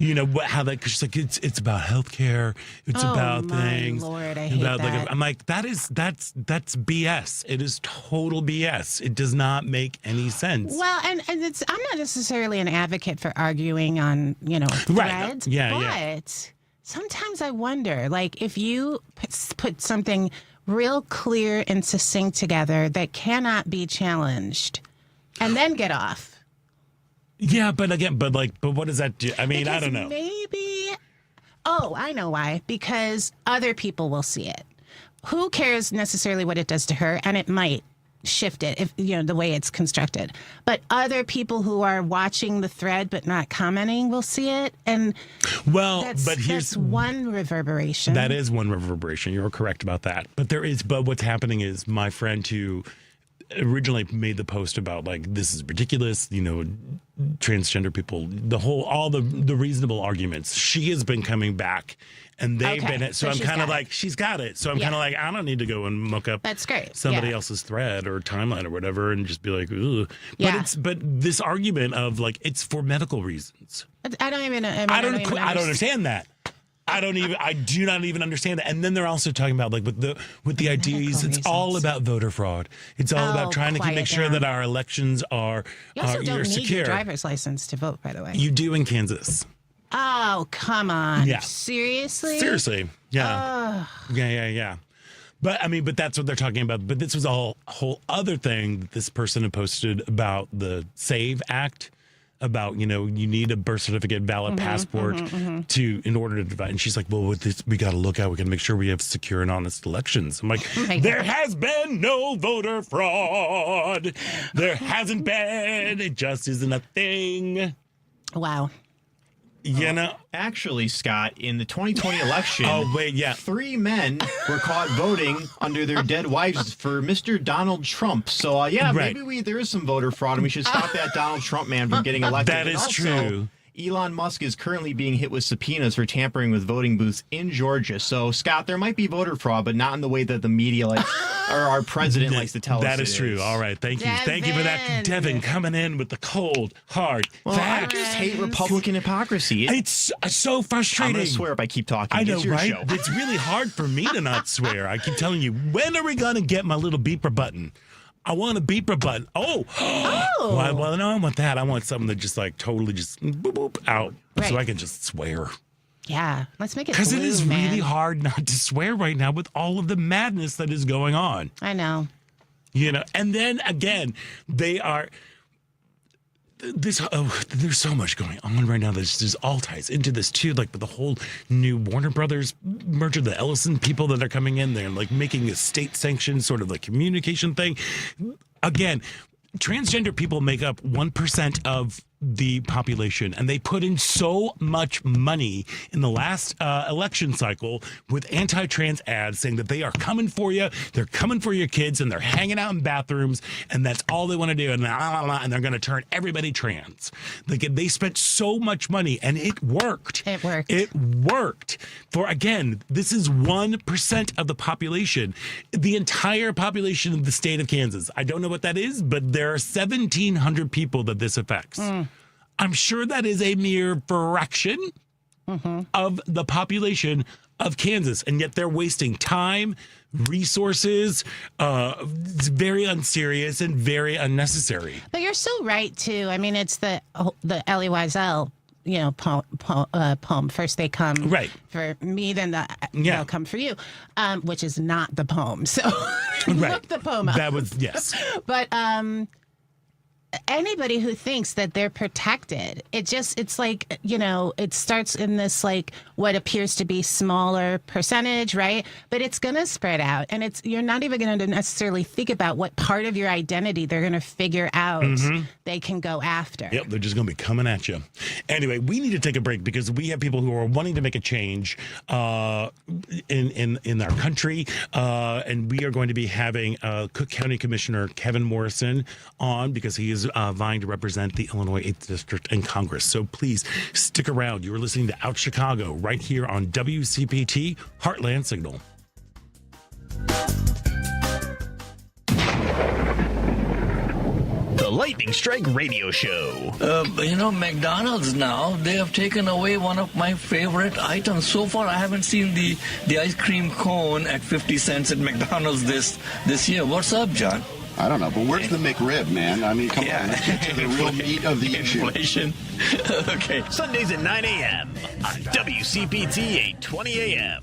You know how that? Cause she's like, it's about healthcare. It's about things. Lord, I hate that. I'm like, that's BS. It is total BS. It does not make any sense. Well, and it's I'm not necessarily an advocate for arguing on threads, Right. Yeah, but sometimes I wonder, like, if you put something real clear and succinct together that cannot be challenged, and then get off. Yeah, but what does that do? I mean, Because I don't know. Maybe. Oh, I know why. Because other people will see it. Who cares necessarily what it does to her? And it might shift it if the way it's constructed. But other people who are watching the thread but not commenting will see it. And that's one reverberation. That is one reverberation. You're correct about that. But what's happening is my friend who originally made the post about like this is ridiculous, transgender people, all the reasonable arguments. She has been coming back, and they've been. So I'm kind of like, she's got it. So I'm kind of like, I don't need to go and muck up. That's great. Somebody else's thread or timeline or whatever, and just be like, ugh. But this argument of like it's for medical reasons. I don't understand that. I do not even understand that. And then they're also talking about like with the ideas, it's all about voter fraud. It's all about trying to make sure that our elections are don't need secure. Your driver's license to vote, by the way. You do in Kansas. Oh, come on. Yeah. Seriously? Yeah. Yeah. But that's what they're talking about. But this was a whole other thing that this person had posted about the SAVE Act. About you need a birth certificate, valid passport in order to divide. And she's like, well, with this, we got to look out. We got to make sure we have secure and honest elections. I'm like, there has been no voter fraud. There hasn't been. It just isn't a thing. Wow. Actually, Scott, in the 2020 election, 3 men were caught voting under their dead wives for Mr. Donald Trump. So, maybe there is some voter fraud, and we should stop that Donald Trump man from getting elected. That is true. Elon Musk is currently being hit with subpoenas for tampering with voting booths in Georgia. So, Scott, there might be voter fraud, but not in the way that the media or our president likes to tell us. That is true. All right. Thank you. Thank you for that, Devin, coming in with the cold, hard facts. I just hate Republican hypocrisy. It's so frustrating. I'm going to swear if I keep talking. I know, it's your right? show. It's really hard for me to not swear. I keep telling you, when are we going to get my little beeper button? I want a beeper button. Oh. Well, no, I want that. I want something that just like totally just boop, boop, out so I can just swear. Yeah, let's make it because it is man. really hard not to swear right now with all of the madness that is going on. I know. And then again, they are. There's so much going on right now. There's all ties into this too, like with the whole new Warner Brothers merger, the Ellison people that are coming in there and like making a state-sanctioned sort of like communication thing. Again, transgender people make up 1% of the population, and they put in so much money in the last election cycle with anti-trans ads saying that they are coming for you, they're coming for your kids, and they're hanging out in bathrooms, and that's all they want to do, and they're going to turn everybody trans. Like, they spent so much money, and it worked. It worked. For, again, this is 1% of the population. The entire population of the state of Kansas. I don't know what that is, but there are 1,700 people that this affects. I'm sure that is a mere fraction of the population of Kansas, and yet they're wasting time, resources. It's very unserious and very unnecessary. But you're so right too. I mean, it's the Elie Wiesel, poem. First they come for me, then they'll come for you, which is not the poem. So look the poem up. That was But anybody who thinks that they're protected, it's like, it starts in this like what appears to be smaller percentage, right? But it's going to spread out, and you're not even going to necessarily think about what part of your identity they're going to figure out they can go after. Yep, they're just going to be coming at you. Anyway, we need to take a break because we have people who are wanting to make a change in our country, and we are going to be having Cook County Commissioner Kevin Morrison on because he is vying to represent the Illinois 8th District in Congress. So please stick around. You are listening to Out Chicago right here on WCPT Heartland Signal. The The Lightning Strike Radio Show. McDonald's now, they have taken away one of my favorite items. So far, I haven't seen the ice cream cone at 50 cents at McDonald's this year. What's up, John? I don't know, but where's the McRib, man? I mean, come on, let's get to the real meat of the issue. Inflation. Okay. Sundays at 9 a.m. on WCPT 820 a.m.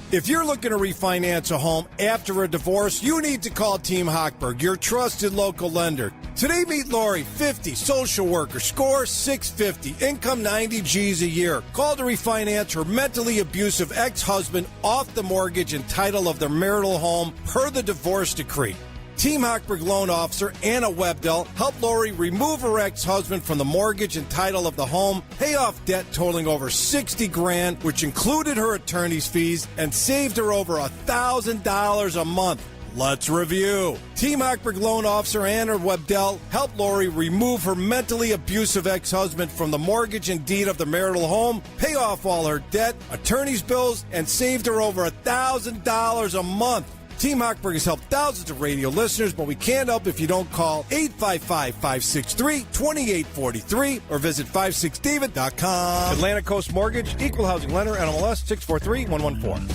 If you're looking to refinance a home after a divorce, you need to call Team Hochberg, your trusted local lender. Today, meet Lori, 50, social worker, score 650, income 90 G's a year. Call to refinance her mentally abusive ex-husband off the mortgage and title of their marital home per the divorce decree. Team Hochberg loan officer Anna Webdell helped Lori remove her ex-husband from the mortgage and title of the home, pay off debt totaling over $60,000, which included her attorney's fees, and saved her over $1,000 a month. Let's review. Team Hochberg loan officer Anna Webdell helped Lori remove her mentally abusive ex-husband from the mortgage and deed of the marital home, pay off all her debt, attorney's bills, and saved her over $1,000 a month. Team Hochberg has helped thousands of radio listeners, but we can't help if you don't call 855-563-2843 or visit 56david.com. Atlantic Coast Mortgage, Equal Housing Lender, NMLS 643114.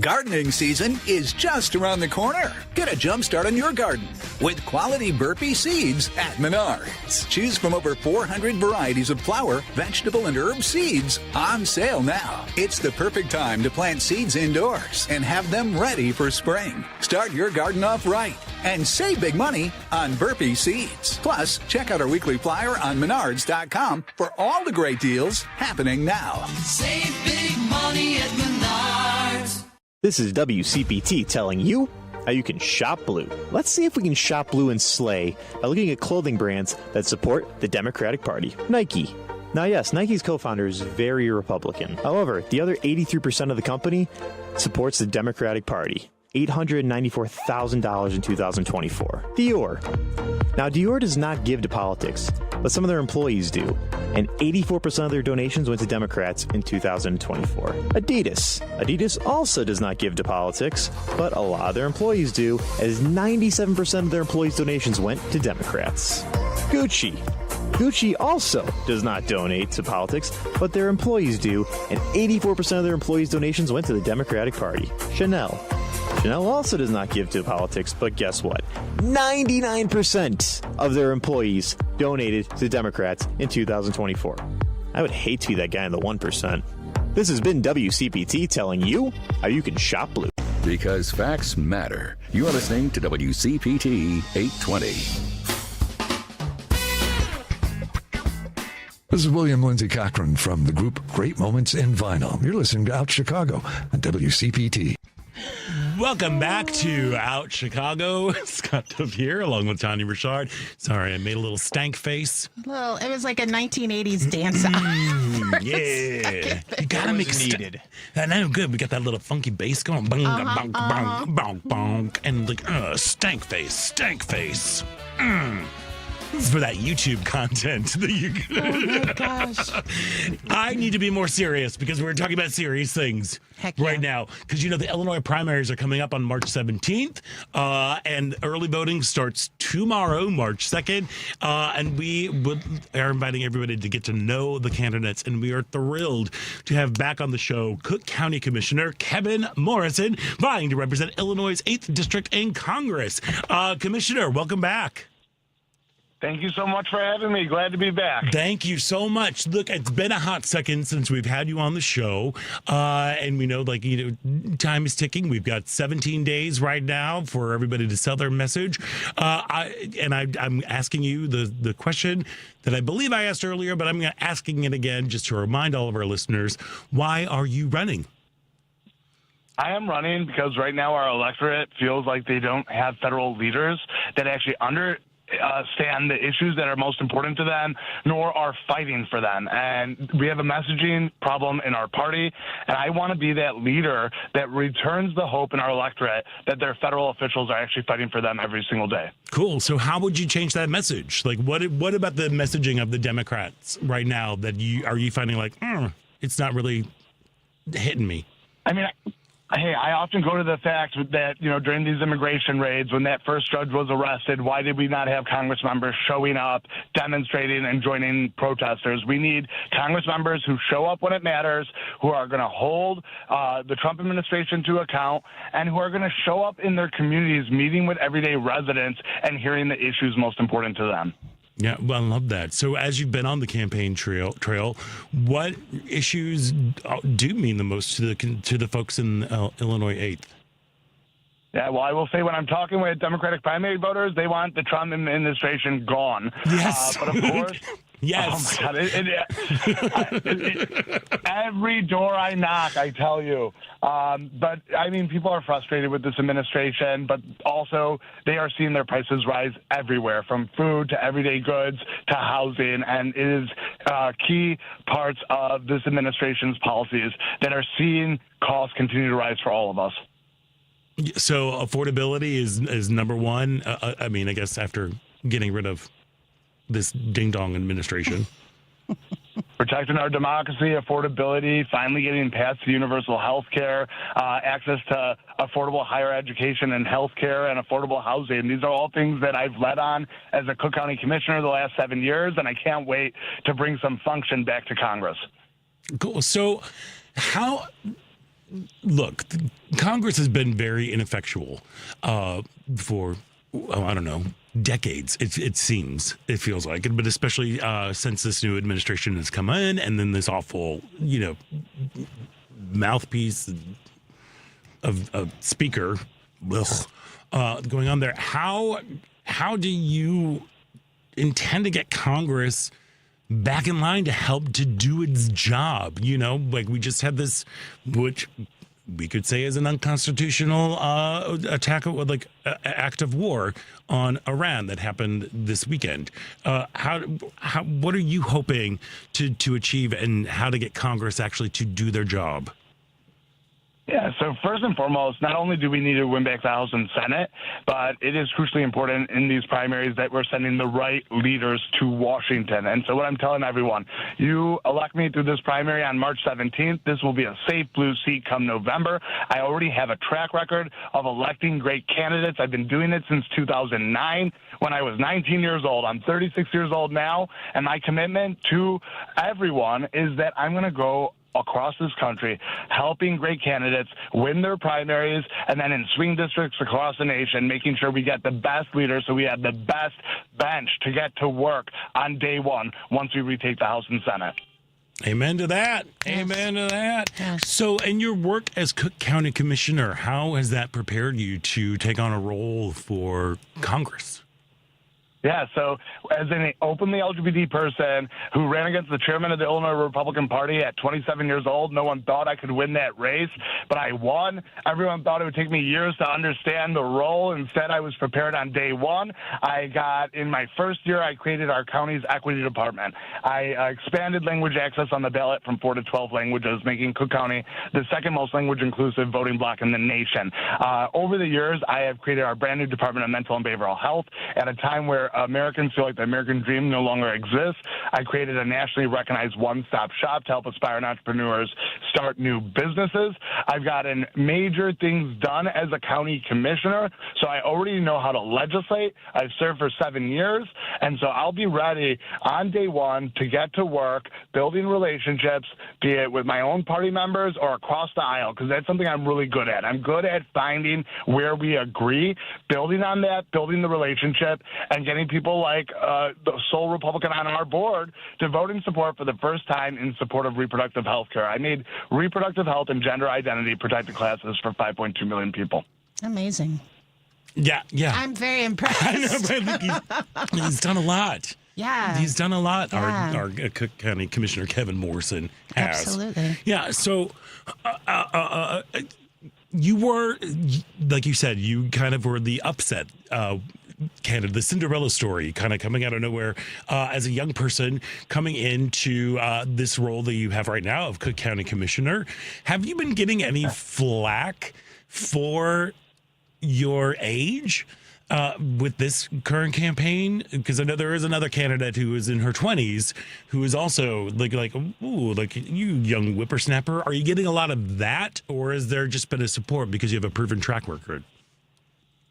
Gardening season is just around the corner. Get a jump start on your garden with quality burpee seeds at Menards. Choose from over 400 varieties of flower, vegetable, and herb seeds on sale now. It's the perfect time to plant seeds indoors and have them ready for spring. Start your garden off right and save big money on burpee seeds. Plus, check out our weekly flyer on Menards.com for all the great deals happening now. Save big money at Menards. This is WCPT telling you how you can shop blue. Let's see if we can shop blue and slay by looking at clothing brands that support the Democratic Party. Nike. Now, yes, Nike's co-founder is very Republican. However, the other 83% of the company supports the Democratic Party. $894,000 in 2024. Dior. Now, Dior does not give to politics, but some of their employees do, and 84% of their donations went to Democrats in 2024. Adidas also does not give to politics, but a lot of their employees do, as 97% of their employees' donations went to Democrats. Gucci also does not donate to politics, but their employees do, and 84% of their employees' donations went to the Democratic Party. Chanel also does not give to politics, but guess what? 99% of their employees donated to Democrats in 2024. I would hate to be that guy in the 1%. This has been WCPT telling you how you can shop blue. Because facts matter. You are listening to WCPT 820. This is William Lindsay Cochran from the group Great Moments in Vinyl. You're listening to Out Chicago on WCPT. Welcome back to Out Chicago. Scott Duff here, along with Tania Richard. Sorry, I made a little stank face. Well, it was like a 1980s dance off. Yeah. You gotta make it needed. I know, good. We got that little funky bass going. Bong, bong, bong, bong, bong. And like, stank face. This is for that YouTube content that you Oh my gosh. I need to be more serious because we're talking about serious things right now. Because, the Illinois primaries are coming up on March 17th, and early voting starts tomorrow, March 2nd. And we are inviting everybody to get to know the candidates, and we are thrilled to have back on the show Cook County Commissioner Kevin Morrison, vying to represent Illinois' 8th District in Congress. Commissioner, welcome back. Thank you so much for having me. Glad to be back. Thank you so much. Look, it's been a hot second since we've had you on the show. And we know, time is ticking. We've got 17 days right now for everybody to sell their message. I'm asking you the question that I believe I asked earlier, but I'm asking it again just to remind all of our listeners, why are you running? I am running because right now our electorate feels like they don't have federal leaders that actually understand the issues that are most important to them, nor are fighting for them. And we have a messaging problem in our party, and I want to be that leader that returns the hope in our electorate that their federal officials are actually fighting for them every single day. Cool. So how would you change that message? Like, what about the messaging of the Democrats right now that you finding like, it's not really hitting me? I mean, Hey, I often go to the fact that, during these immigration raids, when that first judge was arrested, why did we not have Congress members showing up, demonstrating, and joining protesters? We need Congress members who show up when it matters, who are going to hold the Trump administration to account, and who are going to show up in their communities, meeting with everyday residents and hearing the issues most important to them. Yeah, well, I love that. So as you've been on the campaign trail, what issues do mean the most to the folks in Illinois 8th? Yeah, well, I will say when I'm talking with Democratic primary voters, they want the Trump administration gone. Yes. But of course... Yes. Oh my God. Every door I knock, I tell you. But I mean, people are frustrated with this administration, but also they are seeing their prices rise everywhere, from food to everyday goods to housing. And it is key parts of this administration's policies that are seeing costs continue to rise for all of us. So affordability is number one. I mean, I guess after getting rid of this ding-dong administration. Protecting our democracy, affordability, finally getting past the universal health care, access to affordable higher education and health care, and affordable housing. These are all things that I've led on as a Cook County Commissioner the last 7 years, and I can't wait to bring some function back to Congress. Cool. So look, Congress has been very ineffectual for, I don't know, decades. It feels like it, but especially since this new administration has come in, and then this awful, mouthpiece of speaker going on there. How do you intend to get Congress back in line to help to do its job? Like we just had this, which we could say is an unconstitutional attack, act of war on Iran that happened this weekend. What are you hoping to achieve, and how to get Congress actually to do their job? Yeah, so first and foremost, not only do we need to win back the House and Senate, but it is crucially important in these primaries that we're sending the right leaders to Washington. And so what I'm telling everyone, you elect me through this primary on March 17th. This will be a safe blue seat come November. I already have a track record of electing great candidates. I've been doing it since 2009 when I was 19 years old. I'm 36 years old now, and my commitment to everyone is that I'm going to go across this country, helping great candidates win their primaries, and then in swing districts across the nation, making sure we get the best leaders so we have the best bench to get to work on day one once we retake the House and Senate. Amen to that. Yes. Amen to that. Yes. So in your work as Cook County Commissioner, how has that prepared you to take on a role for Congress? Yeah, so as an openly LGBT person who ran against the chairman of the Illinois Republican Party at 27 years old, no one thought I could win that race, but I won. Everyone thought it would take me years to understand the role. Instead, I was prepared on day one. In my first year, I created our county's equity department. I expanded language access on the ballot from 4 to 12 languages, making Cook County the second most language-inclusive voting block in the nation. Over the years, I have created our brand new Department of Mental and Behavioral Health at a time where Americans feel like the American dream no longer exists. I created a nationally recognized one-stop shop to help aspiring entrepreneurs start new businesses. I've gotten major things done as a county commissioner, so I already know how to legislate. I've served for 7 years, and so I'll be ready on day one to get to work building relationships, be it with my own party members or across the aisle, because that's something I'm really good at. I'm good at finding where we agree, building on that, building the relationship, and getting people like the sole Republican on our board to vote in support for the first time in support of reproductive health care. I made reproductive health and gender identity protected classes for 5.2 million people. Amazing. Yeah. I'm very impressed. I know, but he's done a lot. Yeah. He's done a lot. Yeah. Our Cook County Commissioner Kevin Morrison has. Absolutely. Yeah, so you were, like you said, you kind of were the upset candidate, the Cinderella story, kind of coming out of nowhere as a young person coming into this role that you have right now of Cook County Commissioner. Have you been getting any flack for your age? with this current campaign? Because I know there is another candidate who is in her 20s who is also like, ooh, like you young whippersnapper. Are you getting a lot of that, or is there just been a support because you have a proven track record?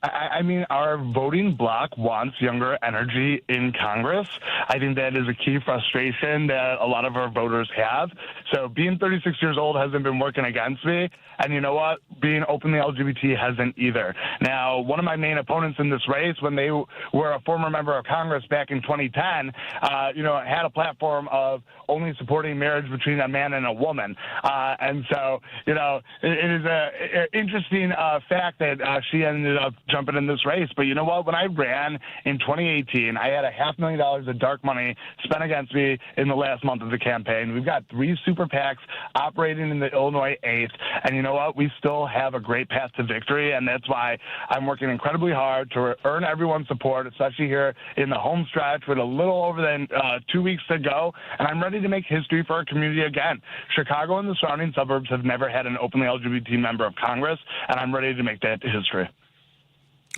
I mean, our voting bloc wants younger energy in Congress. I think that is a key frustration that a lot of our voters have. So being 36 years old hasn't been working against me. And you know what? Being openly LGBT hasn't either. Now, one of my main opponents in this race, when they were a former member of Congress back in 2010, had a platform of only supporting marriage between a man and a woman. And so, it is an interesting fact that she ended up jumping in this race. But you know what? When I ran in 2018, I had $500,000 of dark money spent against me in the last month of the campaign. We've got 3 super PACs operating in the Illinois 8th. And you know what? We still have a great path to victory. And that's why I'm working incredibly hard to earn everyone's support, especially here in the home stretch with a little over than 2 weeks to go. And I'm ready to make history for our community again. Chicago and the surrounding suburbs have never had an openly LGBT member of Congress, and I'm ready to make that history.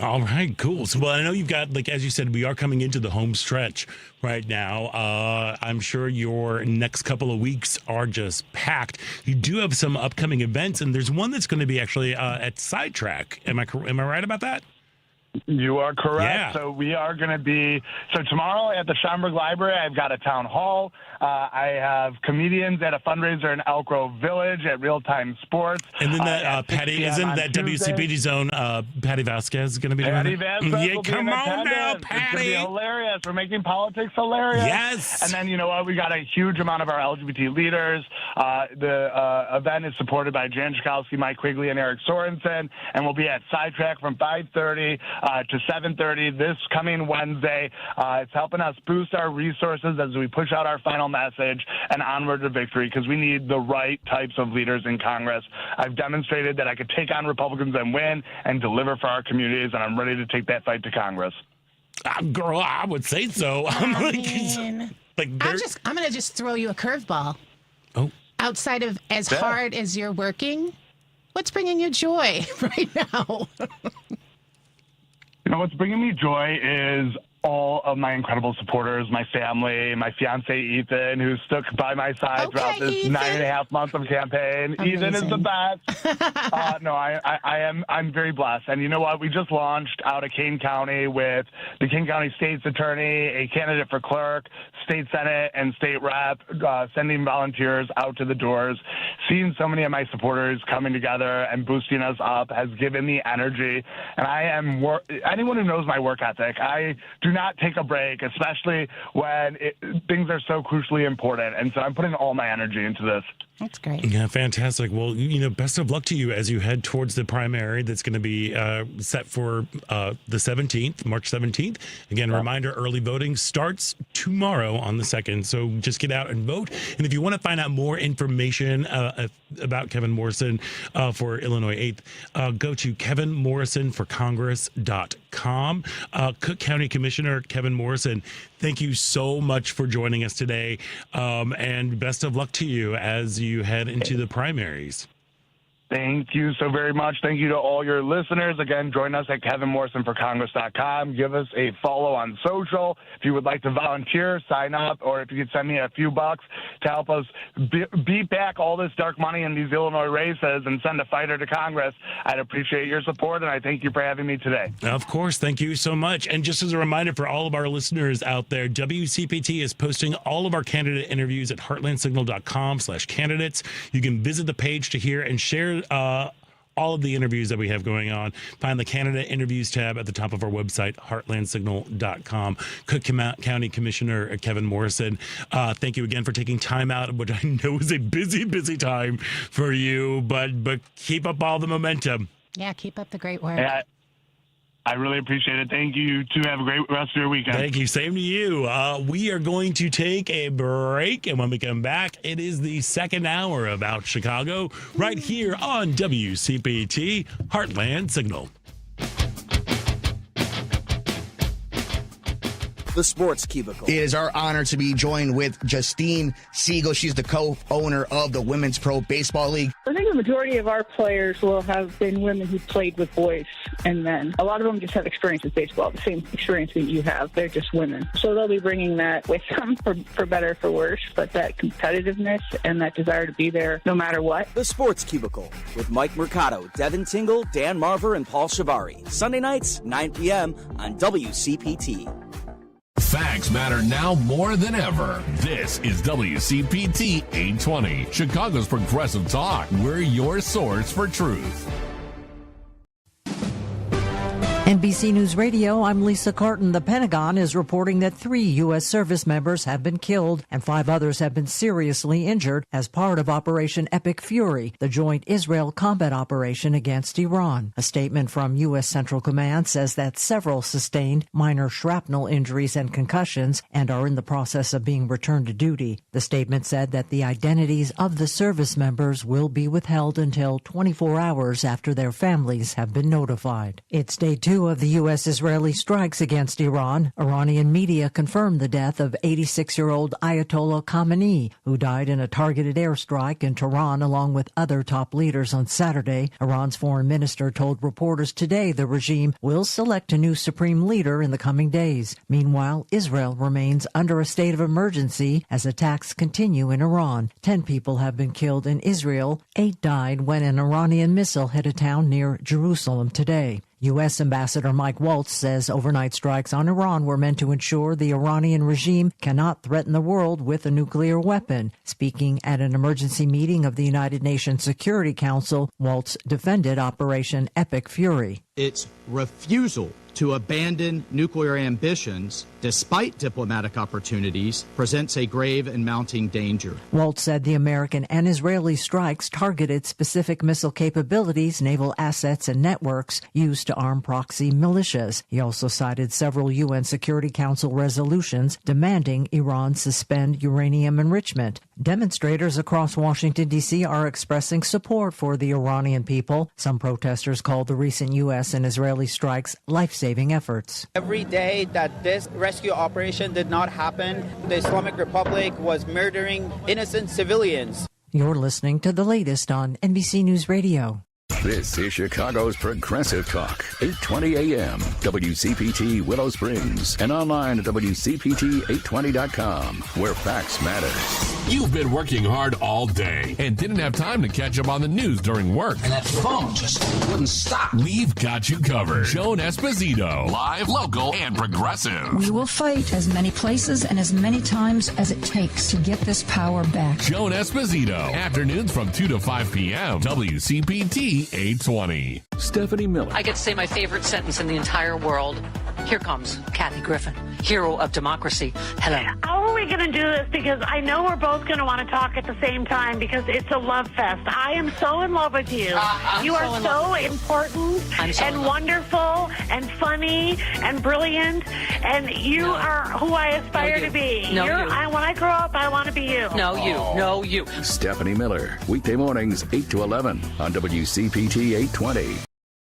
All right, cool. So, well, I know you've got, like, as you said, we are coming into the home stretch right now. I'm sure your next couple of weeks are just packed. You do have some upcoming events, and there's one that's going to be actually at Sidetrack. Am I right about that? You are correct. Yeah. So we are going to be, tomorrow at the Schaumburg Library, I've got a town hall. I have comedians at a fundraiser in Elk Grove Village at Real Time Sports. And then that Patty, isn't that WCPT zone, Patty Vasquez is going to be doing Patty that? Vasquez Yeah, will be come in on now, attendance. Patty. It's going to be hilarious. We're making politics hilarious. Yes. And then, you know what? We got a huge amount of our LGBT leaders. The event is supported by Jan Schakowsky, Mike Quigley, and Eric Sorensen. And we'll be at Sidetrack from 5:30 to 7:30 this coming Wednesday. It's helping us boost our resources as we push out our final message and onward to victory, because we need the right types of leaders in Congress. I've demonstrated that I could take on Republicans and win and deliver for our communities, and I'm ready to take that fight to Congress. Girl, I would say so. I'm going to just throw you a curveball. Oh. Outside of as hard as you're working, what's bringing you joy right now? You know, what's bringing me joy is all of my incredible supporters, my family, my fiance Ethan, who stuck by my side throughout this Ethan. 9.5 months of campaign. Amazing. Ethan is the best. I'm very blessed. And you know what? We just launched out of Kane County with the Kane County State's Attorney, a candidate for clerk, state senate, and state rep, sending volunteers out to the doors. Seeing so many of my supporters coming together and boosting us up has given me energy. And I am anyone who knows my work ethic, I do not take a break, especially when things are so crucially important. And so I'm putting all my energy into this. That's great. Yeah, fantastic. Well, best of luck to you as you head towards the primary that's going to be set for the 17th, March 17th. Again, a reminder, early voting starts tomorrow on the 2nd. So just get out and vote. And if you want to find out more information about Kevin Morrison for Illinois 8th, go to kevinmorrisonforcongress.com. Cook County Commissioner Kevin Morrison, thank you so much for joining us today. And best of luck to you as you head into the primaries. Thank you so very much. Thank you to all your listeners. Again, join us at kevinmorrisonforcongress.com. Give us a follow on social. If you would like to volunteer, sign up, or if you could send me a few bucks to help us beat back all this dark money in these Illinois races and send a fighter to Congress, I'd appreciate your support, and I thank you for having me today. Of course. Thank you so much. And just as a reminder for all of our listeners out there, WCPT is posting all of our candidate interviews at heartlandsignal.com/candidates. You can visit the page to hear and share all of the interviews that we have going on. Find the candidate interviews tab at the top of our website, heartlandsignal.com. Cook County Commissioner Kevin Morrison, thank you again for taking time out, which I know is a busy, busy time for you, but keep up all the momentum. Yeah, keep up the great work. Yeah, I really appreciate it. Thank you, too. Have a great rest of your weekend. Thank you. Same to you. We are going to take a break, and when we come back, it is the second hour of Out Chicago right here on WCPT Heartland Signal. The Sports Cubicle. It is our honor to be joined with Justine Siegel. She's the co-owner of the Women's Pro Baseball League. I think the majority of our players will have been women who played with boys and men. A lot of them just have experience with baseball, the same experience that you have. They're just women. So they'll be bringing that with them for better or for worse, but that competitiveness and that desire to be there no matter what. The Sports Cubicle with Mike Mercado, Devin Tingle, Dan Marver, and Paul Shavari. Sunday nights, 9 p.m. on WCPT. Facts matter now more than ever. This is WCPT 820, Chicago's progressive talk. We're your source for truth. NBC News Radio, I'm Lisa Carton. The Pentagon is reporting that 3 U.S. service members have been killed and 5 others have been seriously injured as part of Operation Epic Fury, the joint Israel combat operation against Iran. A statement from U.S. Central Command says that several sustained minor shrapnel injuries and concussions and are in the process of being returned to duty. The statement said that the identities of the service members will be withheld until 24 hours after their families have been notified. It's day 2 of the U.S.-Israeli strikes against Iran. Iranian media confirmed the death of 86-year-old Ayatollah Khamenei, who died in a targeted airstrike in Tehran along with other top leaders on Saturday. Iran's foreign minister told reporters today the regime will select a new supreme leader in the coming days. Meanwhile, Israel remains under a state of emergency as attacks continue in Iran. 10 people have been killed in Israel. 8 died when an Iranian missile hit a town near Jerusalem today. U.S. Ambassador Mike Waltz says overnight strikes on Iran were meant to ensure the Iranian regime cannot threaten the world with a nuclear weapon. Speaking at an emergency meeting of the United Nations Security Council, Waltz defended Operation Epic Fury. Its refusal to abandon nuclear ambitions, despite diplomatic opportunities, presents a grave and mounting danger. Waltz said the American and Israeli strikes targeted specific missile capabilities, naval assets, and networks used to arm proxy militias. He also cited several UN Security Council resolutions demanding Iran suspend uranium enrichment. Demonstrators across Washington, D.C. are expressing support for the Iranian people. Some protesters called the recent U.S. and Israeli strikes life-saving efforts. Every day that this rescue operation did not happen, the Islamic Republic was murdering innocent civilians. You're listening to the latest on NBC News Radio. This is Chicago's Progressive Talk, 820 AM, WCPT Willow Springs, and online at WCPT820.com, where facts matter. You've been working hard all day and didn't have time to catch up on the news during work. And that phone just wouldn't stop. We've got you covered. Joan Esposito, live, local, and progressive. We will fight as many places and as many times as it takes to get this power back. Joan Esposito, afternoons from 2 to 5 p.m., WCPT 820. Stephanie Miller. I get to say my favorite sentence in the entire world. Here comes Kathy Griffin, hero of democracy. Hello. How are we going to do this? Because I know we're both going to want to talk at the same time because it's a love fest. I am so in love with you. You are so important and wonderful and funny and brilliant, and you are who I aspire to be. No, when I grow up, I want to be you. No, you. Stephanie Miller, weekday mornings 8 to 11 on WCPT 820.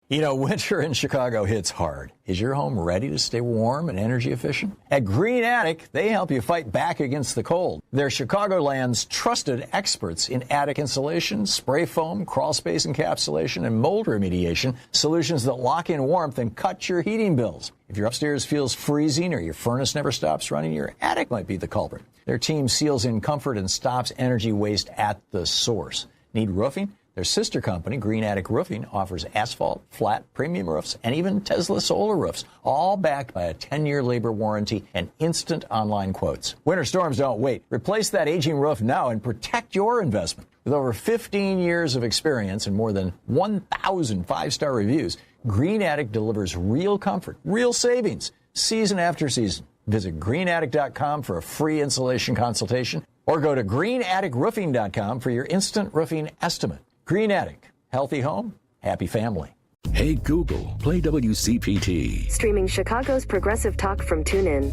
You know, winter in Chicago hits hard. Is your home ready to stay warm and energy efficient? At Green Attic, they help you fight back against the cold. They're Chicagoland's trusted experts in attic insulation, spray foam, crawl space encapsulation, and mold remediation, solutions that lock in warmth and cut your heating bills. If your upstairs feels freezing or your furnace never stops running, your attic might be the culprit. Their team seals in comfort and stops energy waste at the source. Need roofing? Their sister company, Green Attic Roofing, offers asphalt, flat, premium roofs, and even Tesla solar roofs, all backed by a 10-year labor warranty and instant online quotes. Winter storms don't wait. Replace that aging roof now and protect your investment. With over 15 years of experience and more than 1,000 five-star reviews, Green Attic delivers real comfort, real savings, season after season. Visit greenattic.com for a free insulation consultation or go to greenatticroofing.com for your instant roofing estimate. Green Attic. Healthy home, happy family. Hey Google, play WCPT. Streaming Chicago's Progressive Talk from TuneIn.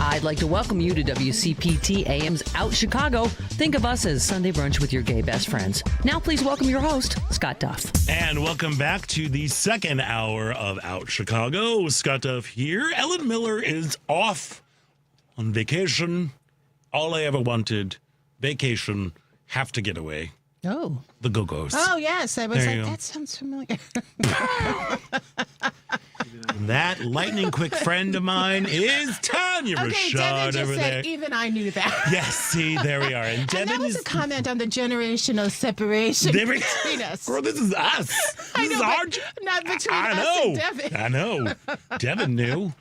I'd like to welcome you to WCPT AM's Out Chicago. Think of us as Sunday brunch with your gay best friends. Now please welcome your host, Scott Duff. And welcome back to the second hour of Out Chicago. Scott Duff here. Ellen Miller is off on vacation. All I ever wanted, vacation, have to get away. Oh. The Go-Go's. Oh, yes. I was There like, you go. that sounds familiar. That lightning quick friend of mine is Tania Okay, Richard Devin just over said, there. even I knew that. Yes, see, there we are. And Devin that was is a comment on the generational separation There we- between us. Girl, this is us. I This know, is but not between I us know. and Devin. I know. Devin knew.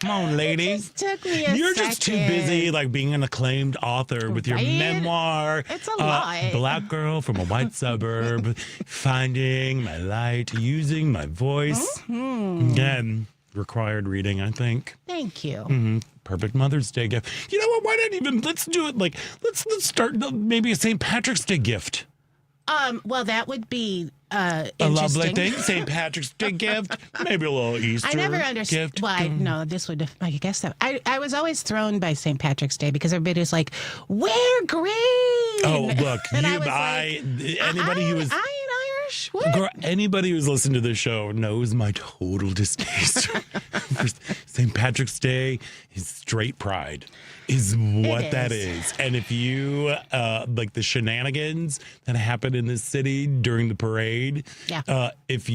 Come on, lady. It just took me a You're just too second. busy, like being an acclaimed author with your Right? memoir. It's a lot. Black girl from a white suburb, finding my light, using my voice. Mhm. Again, required reading, I think. Thank you. Mhm. Perfect Mother's Day gift. You know what? Why not even? Let's do it. Like, let's start maybe a St. Patrick's Day gift. Well, that would be A lovely interesting. thing. St. Patrick's Day gift. Maybe a little Easter I never understood gift. why. No, this would. I guess that I was always thrown by St. Patrick's Day because everybody was like, "Wear green." Oh, look, And you, I was anybody who is. I ain't Irish. What? Girl, anybody who's listened to this show knows my total distaste for St. Patrick's Day is straight pride. Is what that is. And if you like the shenanigans that happen in this city during the parade, if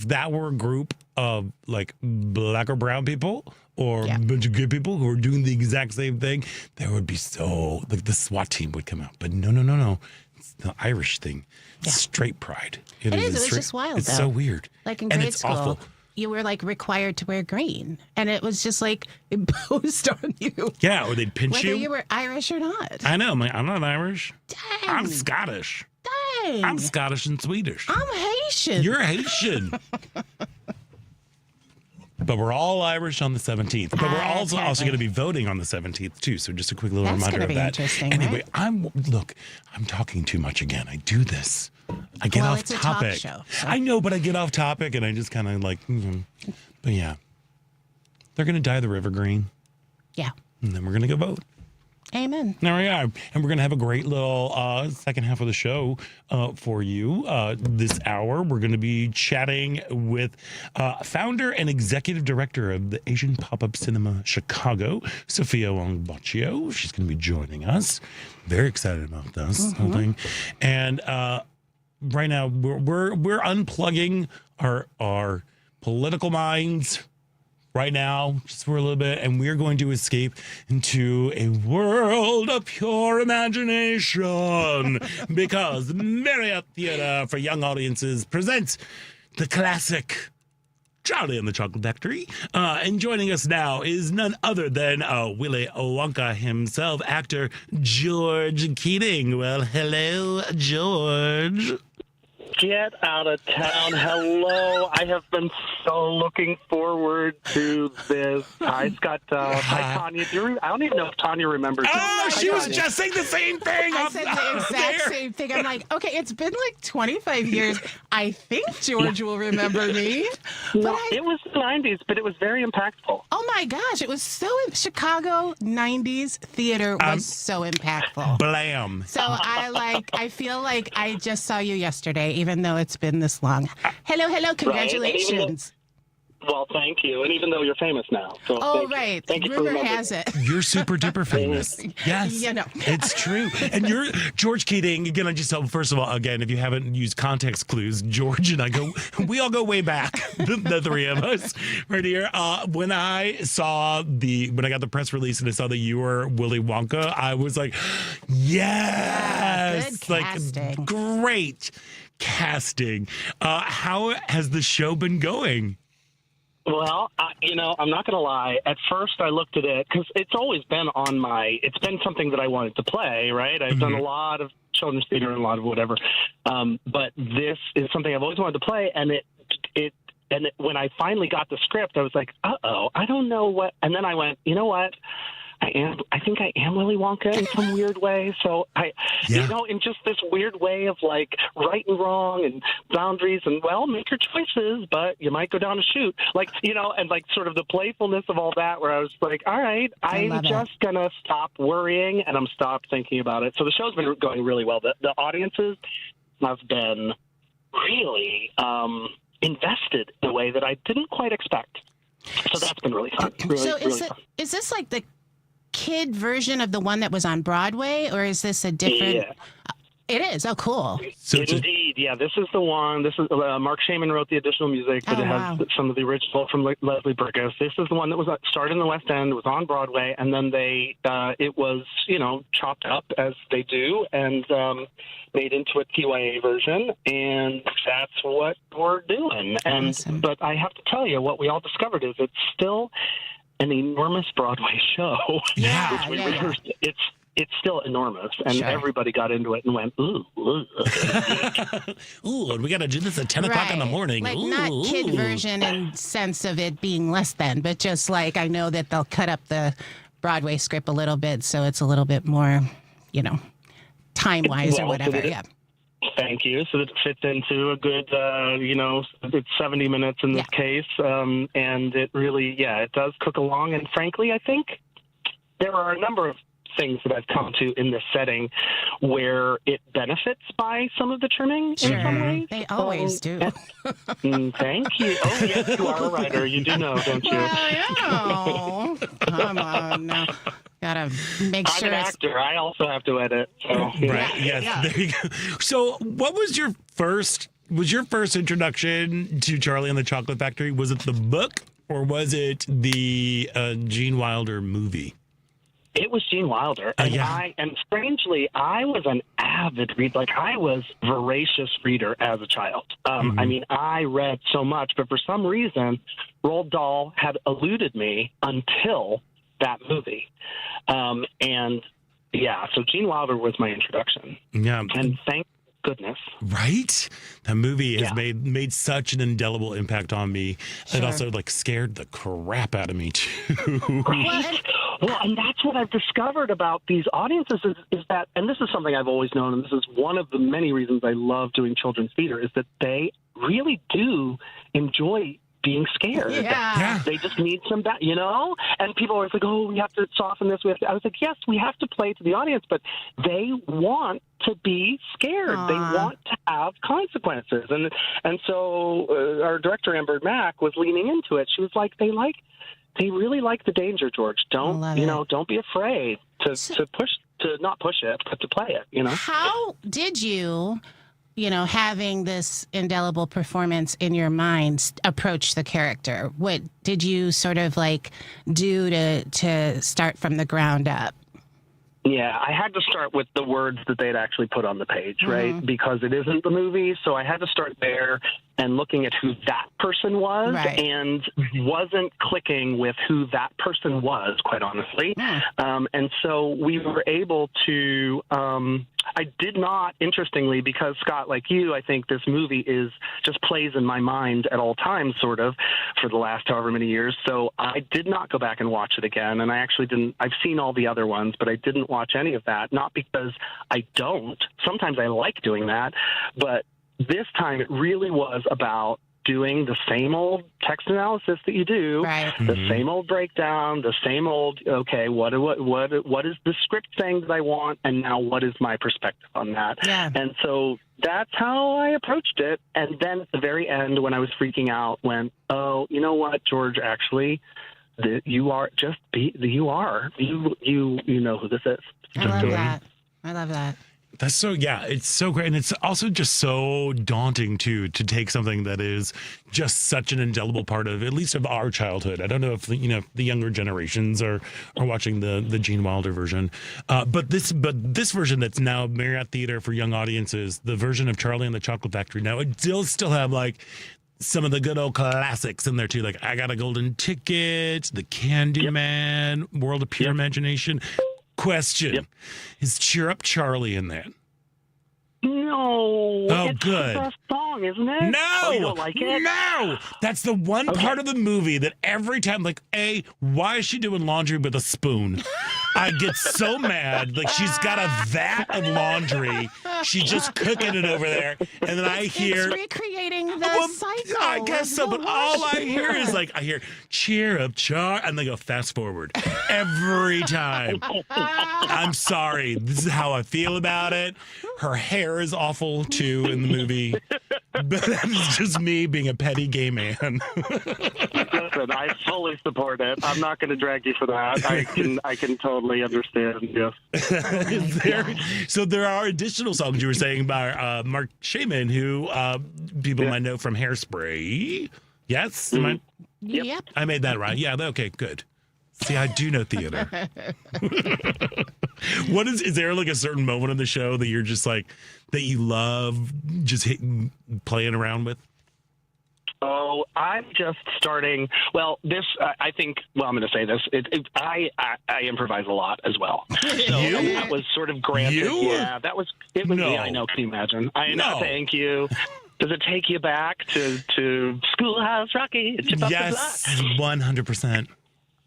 that were a group of like black or brown people or a bunch of good people who are doing the exact same thing, there would be so like the SWAT team would come out. But no. It's the Irish thing. Straight pride. It is. a It was straight- just wild. It's though. so weird. Like in and grade it's school, awful. you were like required to wear green, and it was just like imposed on you. Yeah, or they'd pinch whether you were Irish or not. I know. I'm not Irish. Dang. I'm Scottish. Dang. I'm Scottish and Swedish. I'm Haitian. You're Haitian. But we're all Irish on the 17th. But we're also going to be voting on the 17th, too. So just a quick little That's reminder gonna of be that. interesting, Anyway, right? I'm talking too much again. I do this. I get Well, off it's a talk topic. show, so. I know, but I get off topic and I just kind of like, But yeah, they're going to dye the river green. Yeah. And then we're going to go vote. Amen. There we are. And we're going to have a great little second half of the show for you. This hour, we're going to be chatting with founder and executive director of the Asian Pop-Up Cinema Chicago, Sophia Wong Boccio. She's going to be joining us. Very excited about this whole thing. And right now, we're unplugging our political minds right now, just for a little bit, and we're going to escape into a world of pure imagination because Marriott Theatre for Young Audiences presents the classic Charlie and the Chocolate Factory. And joining us now is none other than Willy Wonka himself, actor George Keating. Well, hello, George. Get out of town. Hello. I have been so looking forward to this. Hi, Scott Duff. Hi, Tania. I don't even know if Tania remembers. Oh, she was just saying the same thing. I said the exact same thing. I'm like, okay, it's been like 25 years. I think George will remember me. No, it was the 90s, but it was very impactful. Oh my gosh, it was so Chicago 90s theater was so impactful. Blam. So I feel like I just saw you yesterday, even though it's been this long. Hello, congratulations. Well, thank you. And even though you're famous now. So Oh, thank you. right. Thank you for Rumor remembering. has it. You're super duper famous. Yes. You know. It's true. And you're George Keating. Again, I just tell, first of all, again, if you haven't used context clues, George and I we all go way back, the three of us right here. When I got the press release and I saw that you were Willy Wonka, I was like, yes. Good casting. Like, great casting. How has the show been going? Well, I'm not going to lie. At first, I looked at it because it's always been it's been something that I wanted to play, right? I've done a lot of children's theater and a lot of whatever. But this is something I've always wanted to play. And when I finally got the script, I was like, uh-oh, I don't know what. And then I went, you know what? I think I am Willy Wonka in some weird way. So in just this weird way of like right and wrong and boundaries and make your choices, but you might go down a chute. Like, and like sort of the playfulness of all that where I was like, all right, I'm just going to stop worrying and I'm stopped thinking about it. So the show's been going really well. The audiences have been really invested in a way that I didn't quite expect. So that's been really fun. Is this like the kid version of the one that was on Broadway, or is this a different? Yeah. It is. Oh, cool. Indeed, yeah. This is the one. This is Mark Shaman wrote the additional music, but it has some of the original from Leslie Bricusse. This is the one that was started in the West End, was on Broadway, and then it was chopped up as they do and made into a TYA version, and that's what we're doing. And awesome. But I have to tell you, what we all discovered is it's still an enormous Broadway show. Yeah, It's still enormous, and everybody got into it and went, ooh. Ooh, and we got to do this at 10 o'clock in the morning. Like ooh, not kid version in sense of it being less than, but just like I know that they'll cut up the Broadway script a little bit so it's a little bit more, time-wise or whatever. Yeah. Thank you. So that it fits into a good, it's 70 minutes in this case, and it really, it does cook along. And frankly, I think there are a number of things that I've come to in this setting where it benefits by some of the trimming in some ways. They always do. Thank you. Oh, yes, you are a writer. You do know, don't you? Well, come on now. Gotta make sure. I'm an actor. I also have to edit. So. Right. Yes. There you go. So, what was your first introduction to Charlie and the Chocolate Factory? Was it the book or was it the Gene Wilder movie? It was Gene Wilder, and strangely, I was an avid reader. Like, I was a voracious reader as a child. I mean, I read so much, but for some reason, Roald Dahl had eluded me until that movie. So Gene Wilder was my introduction. Yeah. And thank goodness. Right? That movie has made such an indelible impact on me. Sure. It also scared the crap out of me too. Right. Well, and that's what I've discovered about these audiences is that, and this is something I've always known, and this is one of the many reasons I love doing children's theater, is that they really do enjoy being scared. Yeah. They just need some, and people are always like, oh, we have to soften this. I was like, yes, we have to play to the audience, but they want to be scared. Aww. They want to have consequences. And so our director, Amber Mack, was leaning into it. She was like, they really like the danger, George. Don't be afraid to not push it, but to play it, How did you, having this indelible performance in your mind, approach the character? What did you sort of do to start from the ground up? Yeah, I had to start with the words that they'd actually put on the page, right? Because it isn't the movie, so I had to start there and looking at who that person was, and wasn't clicking with who that person was, quite honestly. And so we were able to, I did not, interestingly, because Scott, like you, I think this movie just plays in my mind at all times, sort of, for the last however many years. So I did not go back and watch it again. And I actually didn't, I've seen all the other ones, but I didn't watch any of that. Not because I don't. Sometimes I like doing that. But this time it really was about doing the same old text analysis that you do, the same old breakdown, the same old, okay, what is the script saying that I want, and now what is my perspective on that? Yeah. And so that's how I approached it. And then at the very end, when I was freaking out, went, oh, you know what, George, actually, you know who this is. I love that. That's it's so great. And it's also just so daunting, too, to take something that is just such an indelible part of, at least of our childhood. I don't know if, the younger generations are watching the Gene Wilder version. But this version that's now Marriott Theatre for young audiences, the version of Charlie and the Chocolate Factory, now it still have, some of the good old classics in there, too. Like I Got a Golden Ticket, The Candyman, World of Pure Imagination. Question. Is Cheer Up Charlie in that? No. Oh, it's good. the best song, isn't it? No. Oh, you don't like it? No. That's the one part of the movie that every time, why is she doing laundry with a spoon? I get so mad. She's got a vat of laundry. She's just cooking it over there. And then I hear... It's recreating the cycle. I guess so, but all I hear is I hear, Cheer Up, Char, and they go fast forward. Every time. I'm sorry. This is how I feel about it. Her hair is awful, too, in the movie. But that's just me being a petty gay man. That's Listen, I fully support it. I'm not going to drag you for that. I can totally understand. Yes. So there are additional songs you were saying by Mark Shaman, who people might know from Hairspray. Yes? Yep. I made that right. Yeah, okay, good. See, I do know theater. Is there like a certain moment on the show that you're just like, that you love just playing around with? Oh, I'm just starting. Well, I think. Well, I'm going to say this. I improvise a lot as well. So that was sort of granted. Yeah, that was. It was. No. Yeah, I know. Can you imagine? I know. No. Thank you. Does it take you back to Schoolhouse Rocky? Yes, 100%.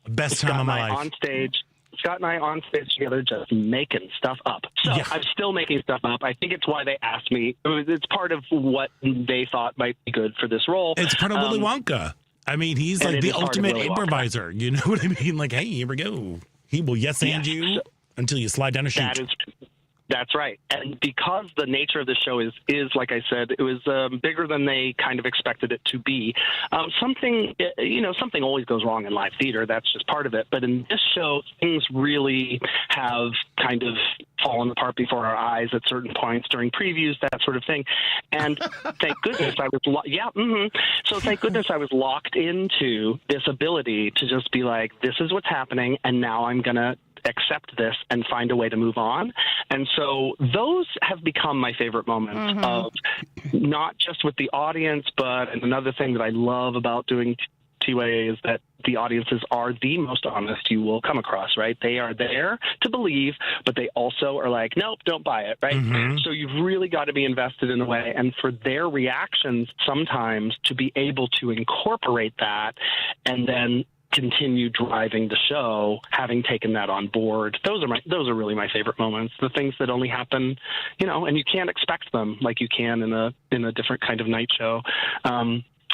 Best time of my life. On stage. Scott and I on stage together just making stuff up. So I'm still making stuff up. I think it's why they asked me. It's part of what they thought might be good for this role. It's part of Willy Wonka. I mean, he's like the ultimate improviser. You know what I mean? Like, hey, here we go. He will and you until you slide down a chute. That's right. And because the nature of the show is like I said, it was bigger than they kind of expected it to be. Something always goes wrong in live theater. That's just part of it. But in this show, things really have kind of fallen apart before our eyes at certain points during previews, that sort of thing. And thank goodness I was, So thank goodness I was locked into this ability to just be like, this is what's happening, and now I'm going to accept this and find a way to move on. And so those have become my favorite moments of not just with the audience, but another thing that I love about doing TYA is that the audiences are the most honest you will come across, right? They are there to believe, but they also are like, nope, don't buy it, right? So you've really got to be invested in a way. And for their reactions sometimes to be able to incorporate that and then continue driving the show, having taken that on board. Those are really my favorite moments. The things that only happen, and you can't expect them like you can in a different kind of night show.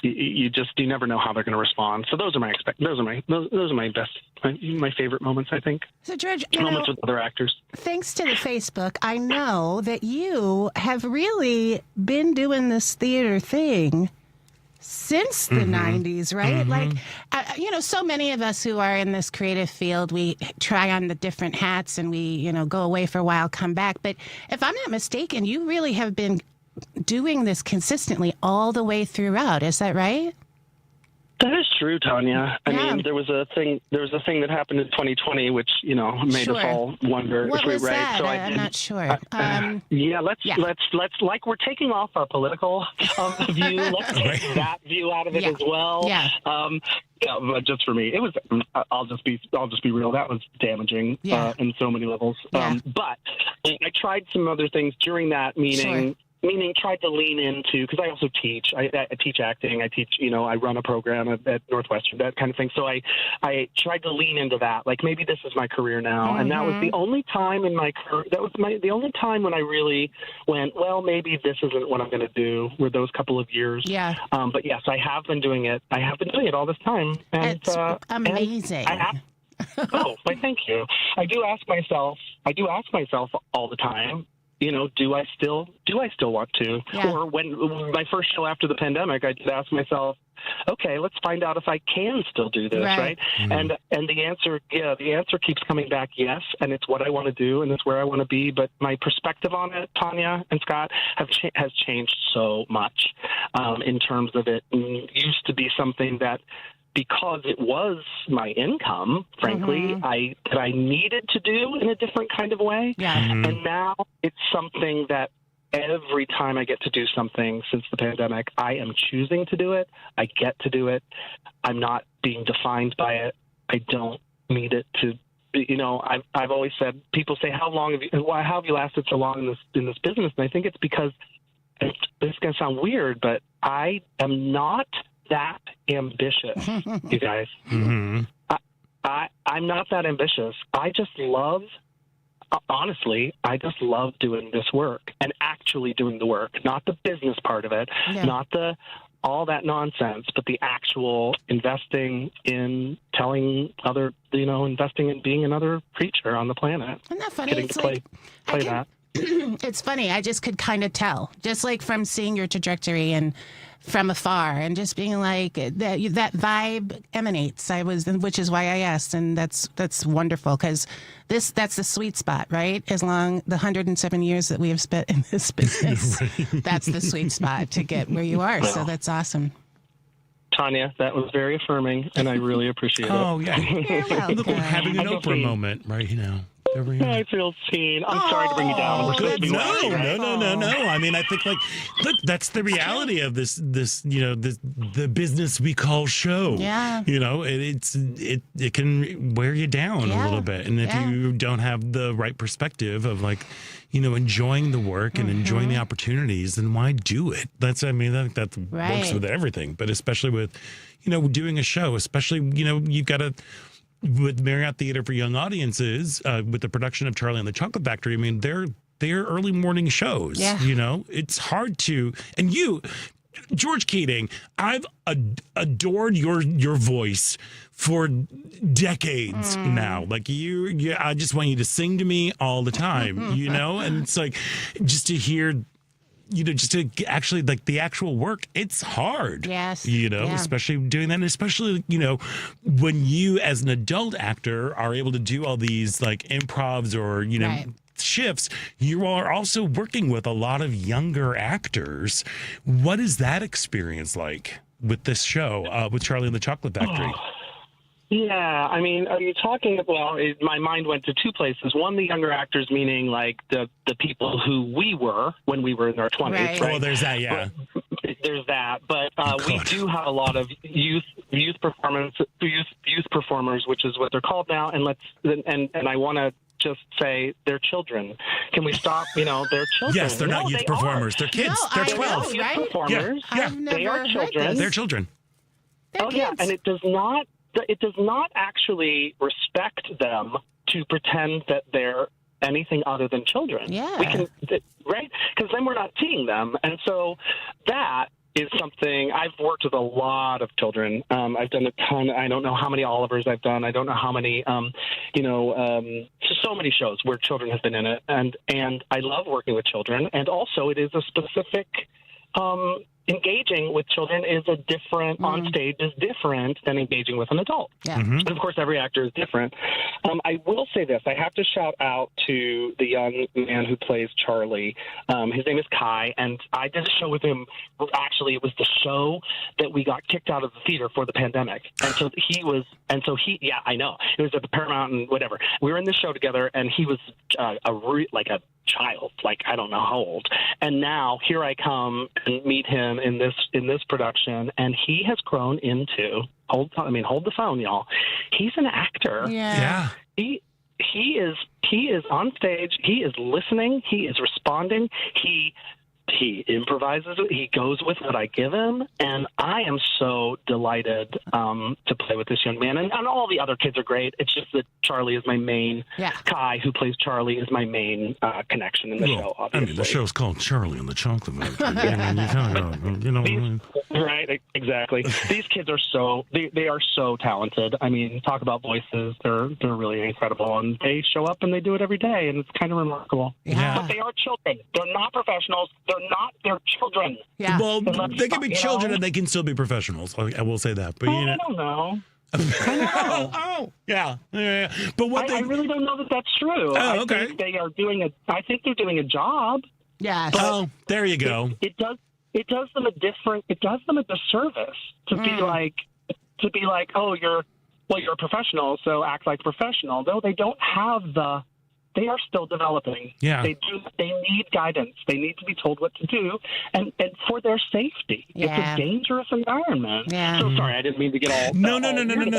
You never know how they're going to respond. So those are my my favorite moments, I think. So George, moments with other actors. Thanks to the Facebook, I know that you have really been doing this theater thing since the 90s, right? Like, so many of us who are in this creative field, we try on the different hats and we, go away for a while, come back. But if I'm not mistaken, you really have been doing this consistently all the way throughout. Is that right? That is true, Tania. I mean, there was a thing that happened in 2020, which made us all wonder. What was right? that? So I'm not sure. Let's like we're taking off our political view. Let's take that view out of it as well. Yeah. But just for me, it was. I'll just be real. That was damaging in so many levels. But I tried some other things during that, meaning tried to lean into, because I also teach. I teach acting. I teach, I run a program at Northwestern, that kind of thing. So I tried to lean into that. Like, maybe this is my career now. And that was the only time in my career, the only time when I really went, well, maybe this isn't what I'm going to do, were those couple of years. Yeah. But yes, I have been doing it. I have been doing it all this time. And, it's amazing. Why, thank you. I do ask myself all the time, do I still want to? Yeah. Or when my first show after the pandemic, I did ask myself, okay, let's find out if I can still do this, right? And the answer keeps coming back, yes, and it's what I want to do, and it's where I want to be. But my perspective on it, Tania and Scott, has changed so much in terms of it. It used to be something that, because it was my income, frankly, I needed to do in a different kind of way. Yeah. And now it's something that every time I get to do something since the pandemic, I am choosing to do it. I get to do it. I'm not being defined by it. I don't need it to. I've always said, people say, how have you lasted so long in this business? And I think it's because, it's going to sound weird, but I am not that ambitious, you guys. I'm not that ambitious. I just love, honestly, doing this work and actually doing the work, not the business part of it, not all that nonsense, but the actual investing in investing in being another creature on the planet. Isn't that funny? Getting to play that. It's funny. I just could kind of tell, just like from seeing your trajectory and from afar and just being like that vibe emanates. Which is why I asked, and that's wonderful because that's the sweet spot, right? As long the 107 years that we have spent in this business, that's the sweet spot to get where you are. So that's awesome. Tania, that was very affirming, and I really appreciate it. Oh, yeah. Look, we're having an Oprah moment right now. I feel seen. I'm sorry to bring you down. We're supposed to be laughing, right? No. I mean, I think look, that's the reality of this, the business we call show. Yeah. It can wear you down a little bit. And if you don't have the right perspective of enjoying the work and enjoying the opportunities, then why do it? I think that works with everything, but especially with, doing a show, especially, you've got to, with Marriott Theatre for young audiences, with the production of Charlie and the Chocolate Factory, I mean, they're early morning shows. Yeah. It's hard to, and George Keating, I've adored your voice for decades now. Like I just want you to sing to me all the time, and it's like just to hear. Just to actually like the actual work, it's hard. Yes. Especially doing that. And especially, when you as an adult actor are able to do all these like improvs or, shifts, you are also working with a lot of younger actors. What is that experience like with this show, with Charlie and the Chocolate Factory? Yeah, I mean, are you talking? Well, my mind went to two places. One, the younger actors, meaning like the people who we were when we were in our 20s. Right? Oh, there's that. Yeah, there's that. But we do have a lot of youth performers, which is what they're called now. And I want to just say they're children. Can we stop? They're children. Yes, they're not youth performers. They're kids. No, they're 12. Youth performers. Yeah. They are children. They're children. They're kids. And it does not actually respect them to pretend that they're anything other than children. Yeah. We can, right? Because then we're not seeing them. And so that is something. I've worked with a lot of children. I've done a ton. I don't know how many Olivers I've done. I don't know how many, so many shows where children have been in it. And I love working with children. And also it is a specific, engaging with children is on stage is different than engaging with an adult. Yeah. And of course, every actor is different. I will say this. I have to shout out to the young man who plays Charlie. His name is Kai, and I did a show with him. Actually, it was the show that we got kicked out of the theater for the pandemic. And so yeah, I know. It was at the Paramount and whatever. We were in this show together, and he was like a child, like I don't know how old. And now here I come and meet him in this production, and he has grown into hold the phone, y'all. He's an actor. Yeah. He is on stage. He is listening. He is responding. He improvises. He goes with what I give him, and I am so delighted to play with this young man. And all the other kids are great. It's just that Charlie is my main. Yeah. Kai, who plays Charlie, is my main connection in the show. Obviously, I mean, the show's called Charlie and the Chocolate Factory. I mean, right? Exactly. These kids are they are so talented. I mean, talk about voices. They're really incredible, and they show up and they do it every day, and it's kind of remarkable. Yeah. But they are children. They're not professionals. They're children. Yeah. Well, they can be children and they can still be professionals. I will say that. But I don't know. Oh, yeah. But I really don't know that that's true. Oh, okay. I think they're doing a job. Yes. Oh, there you go. It does them a disservice to be like, oh, you're a professional, so act like a professional. Though they don't have they are still developing. Yeah. They need guidance. They need to be told what to do, and for their safety. Yeah. It's a dangerous environment. Yeah. So sorry, I didn't mean to get all. No.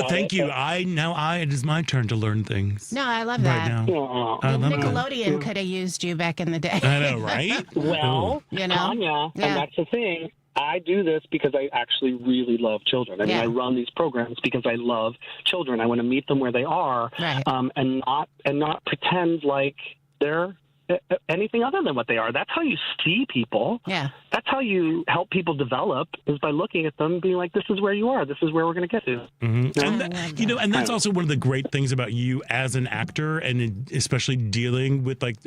Thank you. It is my turn to learn things. No, I love that. Right now. Nickelodeon could have used you back in the day. I know, right? Well, Tania, and that's the thing. I do this because I actually really love children. I mean, I run these programs because I love children. I want to meet them where they are, right. and not pretend like they're anything other than what they are. That's how you see people. Yeah. That's how you help people develop, is by looking at them and being like, this is where you are. This is where we're going to get to. Mm-hmm. And that's also one of the great things about you as an actor, and especially dealing with like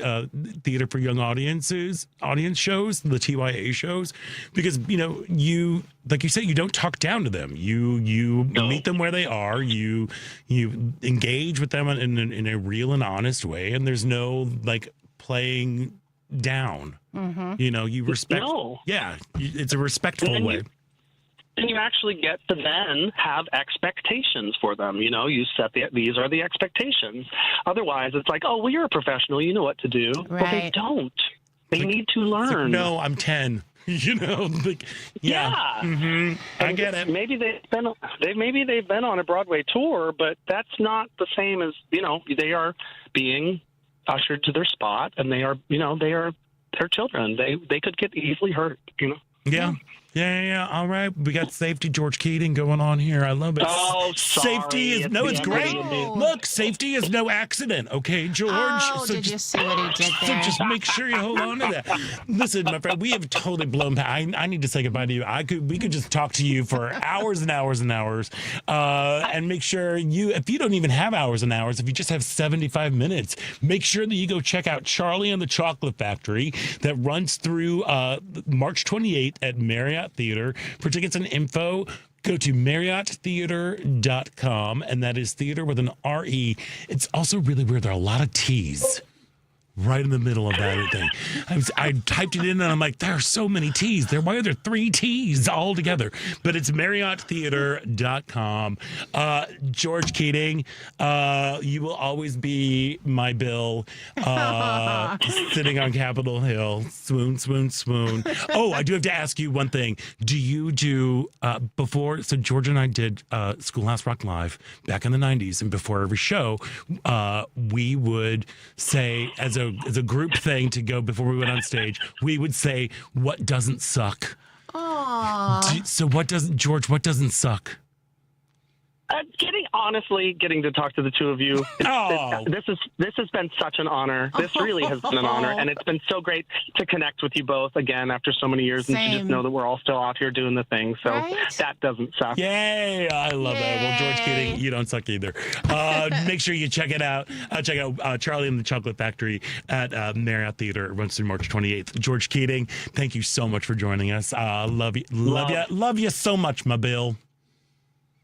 theater for young audience shows, the TYA shows, because, you, like you say, you don't talk down to them. You meet them where they are. You engage with them in a real and honest way, and there's no like playing down. Mm-hmm. You respect. No. Yeah, it's a respectful way. And you actually get to then have expectations for them. You set these are the expectations. Otherwise, it's like, oh, well, you're a professional. You know what to do. Right. Well, they don't. They need to learn. No, I'm 10. Yeah. Mm-hmm. I get it. Maybe they've been on a Broadway tour, but that's not the same as, they are being ushered to their spot, and they're children. They could get easily hurt, Yeah. Yeah. All right. We got Safety George Keating going on here. I love it. Oh, sorry. Safety is it's great. Look, safety is no accident. Okay, George. Oh, did you see what he did there? So just make sure you hold on to that. Listen, my friend, we have totally blown past. I need to say goodbye to you. We could just talk to you for hours and hours and hours, and make sure if you don't even have hours and hours, if you just have 75 minutes, make sure that you go check out Charlie and the Chocolate Factory that runs through March 28th at Marriott Theatre. For tickets and info, go to MarriottTheatre.com, and that is theater with an R-E. It's also really weird. There are a lot of T's right in the middle of that thing. I typed it in, and I'm like, there are so many T's. Why are there 3 T's all together? But it's MarriottTheatre.com. George Keating, you will always be my Bill, sitting on Capitol Hill. Swoon, swoon, swoon. Oh, I do have to ask you one thing. Do you do, so George and I did Schoolhouse Rock Live back in the 90s, and before every show, we would say, as a group thing to go before we went on stage, we would say, what doesn't suck? Aww. So what doesn't suck? Getting to talk to the two of you, this has been such an honor. This really has been an honor, and it's been so great to connect with you both again after so many years, and to just know that we're all still out here doing the thing. So that doesn't suck. Yay! I love that. Well, George Keating, you don't suck either. Make sure you check it out. Check out Charlie and the Chocolate Factory at Marriott Theatre. It runs through March 28th. George Keating, thank you so much for joining us. Love you so much, my Bill.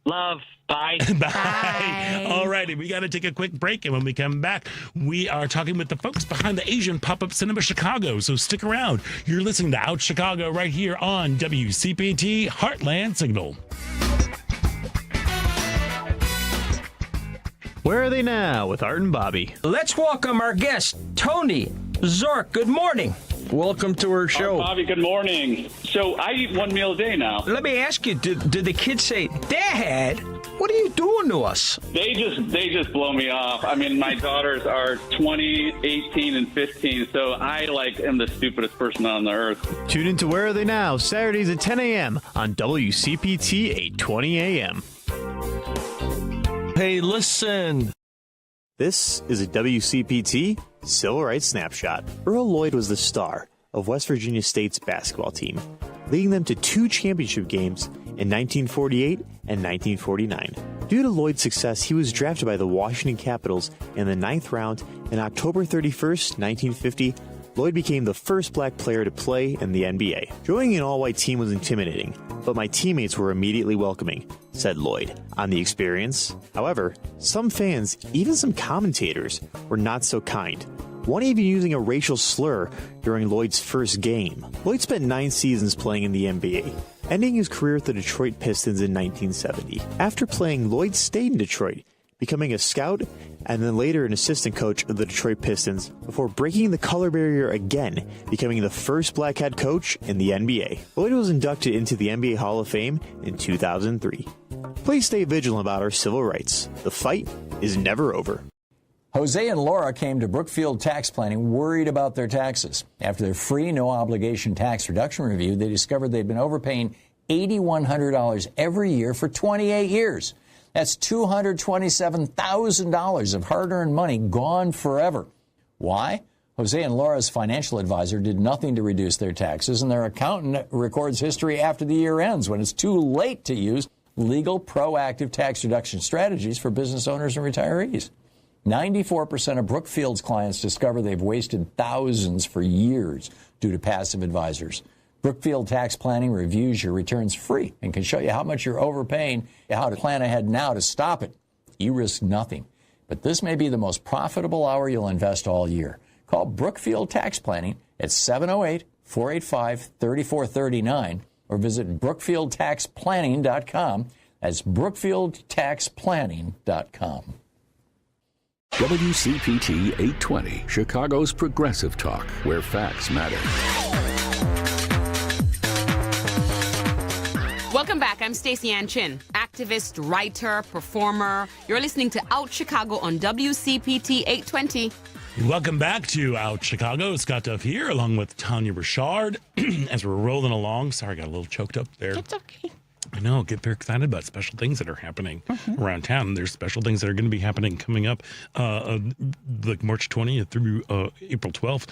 Love. Bye. Bye. All righty. We got to take a quick break. And when we come back, we are talking with the folks behind the Asian Pop-Up Cinema Chicago. So stick around. You're listening to Out Chicago right here on WCPT Heartland Signal. Where are they now with Art and Bobby? Let's welcome our guest, Tony Zork. Good morning. Welcome to our show. Bobby, good morning. So I eat one meal a day now. Let me ask you, do the kids say, Dad, what are you doing to us? They just blow me off. I mean, my daughters are 20, 18, and 15, so I am the stupidest person on the earth. Tune into Where Are They Now, Saturdays at 10 a.m. on WCPT 820 a.m. Hey, listen. This is a WCPT Civil Rights Snapshot. Earl Lloyd was the star of West Virginia State's basketball team, leading them to 2 championship games in 1948 and 1949. Due to Lloyd's success, he was drafted by the Washington Capitals in the 9th round, and October 31st, 1950, Lloyd became the first black player to play in the NBA. Joining an all-white team was intimidating, but my teammates were immediately welcoming, said Lloyd on the experience. However, some fans, even some commentators, were not so kind, one even using a racial slur during Lloyd's first game. Lloyd spent 9 seasons playing in the NBA, ending his career with the Detroit Pistons in 1970. After playing, Lloyd stayed in Detroit, becoming a scout and then later an assistant coach of the Detroit Pistons before breaking the color barrier again, becoming the first black head coach in the NBA. Lloyd was inducted into the NBA Hall of Fame in 2003. Please stay vigilant about our civil rights. The fight is never over. Jose and Laura came to Brookfield Tax Planning worried about their taxes. After their free, no-obligation tax reduction review, they discovered they'd been overpaying $8,100 every year for 28 years. That's $227,000 of hard-earned money gone forever. Why? Jose and Laura's financial advisor did nothing to reduce their taxes, and their accountant records history after the year ends when it's too late to use legal proactive tax reduction strategies for business owners and retirees. 94% of Brookfield's clients discover they've wasted thousands for years due to passive advisors. Brookfield Tax Planning reviews your returns free and can show you how much you're overpaying, how to plan ahead now to stop it. You risk nothing. But this may be the most profitable hour you'll invest all year. Call Brookfield Tax Planning at 708-485-3439 or visit BrookfieldTaxPlanning.com. That's BrookfieldTaxPlanning.com. WCPT 820, Chicago's progressive talk, where facts matter. Welcome back. I'm Stacey Ann Chin, activist, writer, performer. You're listening to Out Chicago on WCPT 820. Welcome back to Out Chicago. Scott Duff here, along with Tania Richard. As we're rolling along, sorry, I got a little choked up there. It's okay. I know, get very excited about special things that are happening around town. There's special things that are going to be happening coming up like March 20th through April 12th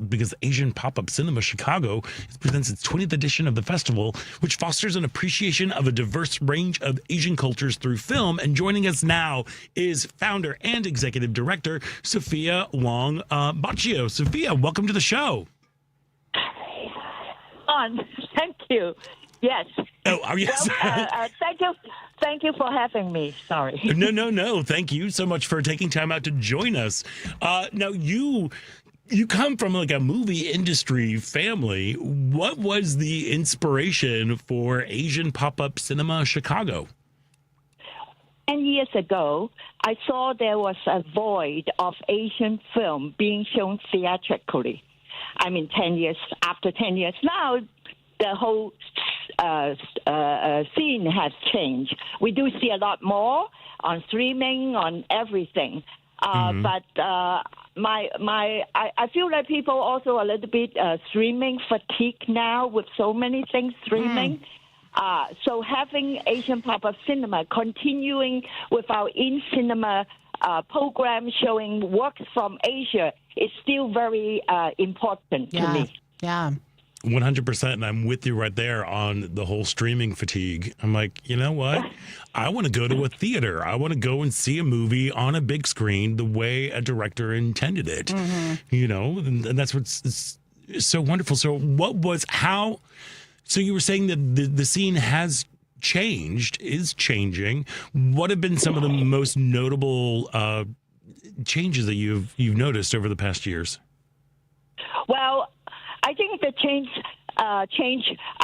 because Asian Pop-Up Cinema Chicago presents its 20th edition of the festival, which fosters an appreciation of a diverse range of Asian cultures through film. And joining us now is founder and executive director Sophia Wong Boccio. Sophia, welcome to the show. Thank you. Yes. Oh, yes. Well, thank you for having me. Sorry. No. Thank you so much for taking time out to join us. Now, you come from like a movie industry family. What was the inspiration for Asian Pop-Up Cinema Chicago? 10 years ago, I saw there was a void of Asian film being shown theatrically. I mean, 10 years now, the whole scene has changed. We do see a lot more on streaming, on everything. But I feel like people also a little bit streaming fatigue now with so many things streaming. So having Asian Pop-Up Cinema continuing with our in-cinema program showing works from Asia is still very important to me. Yeah. 100%, and I'm with you right there on the whole streaming fatigue. I'm like, you know what? I want to go to a theater. I want to go and see a movie on a big screen the way a director intended it. You know, and that's what's so wonderful. So so you were saying that the scene has changed, is changing. What have been some of the most notable changes that you've noticed over the past years? Well, I think the change. I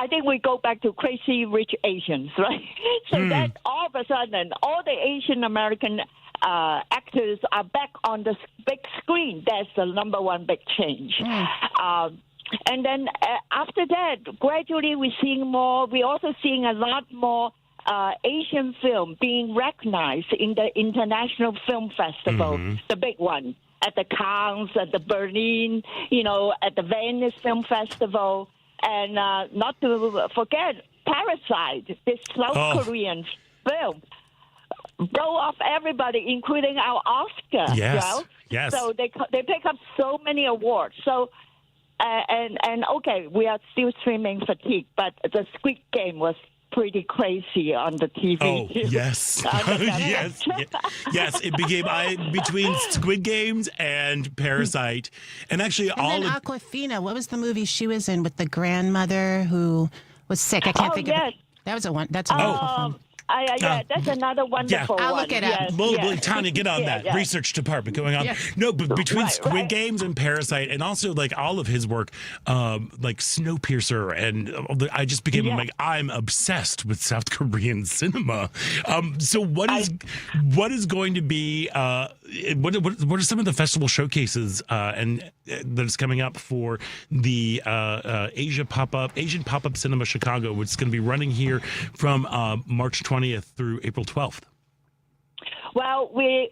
think we go back to Crazy Rich Asians, right? So that all of a sudden, all the Asian American actors are back on the big screen. That's the number one big change. And then after that, gradually we're seeing more. We're also seeing a lot more Asian film being recognized in the International Film Festival, the big one. At the Cannes, at the Berlin, at the Venice Film Festival, and not to forget Parasite, this South Korean film, blow off everybody, including our Oscar. Yes. So they pick up so many awards. So and okay, we are still streaming fatigue, but the Squid Game was pretty crazy on the TV. Oh, yes. Yes, it became between Squid Games and Parasite. And actually then Awkwafina, what was the movie she was in with the grandmother who was sick? I can't think of it. That's a wonderful film. That's another wonderful one. I'll look it up. Well, Tania, get on that. Research department going on. No, but between Squid Games and Parasite, and also like all of his work, like Snowpiercer, and I just became like, I'm obsessed with South Korean cinema. So what is going to be? What are some of the festival showcases and that is coming up for the Asian Pop-Up Cinema Chicago, which is going to be running here from March 20th through April 12th? Well, we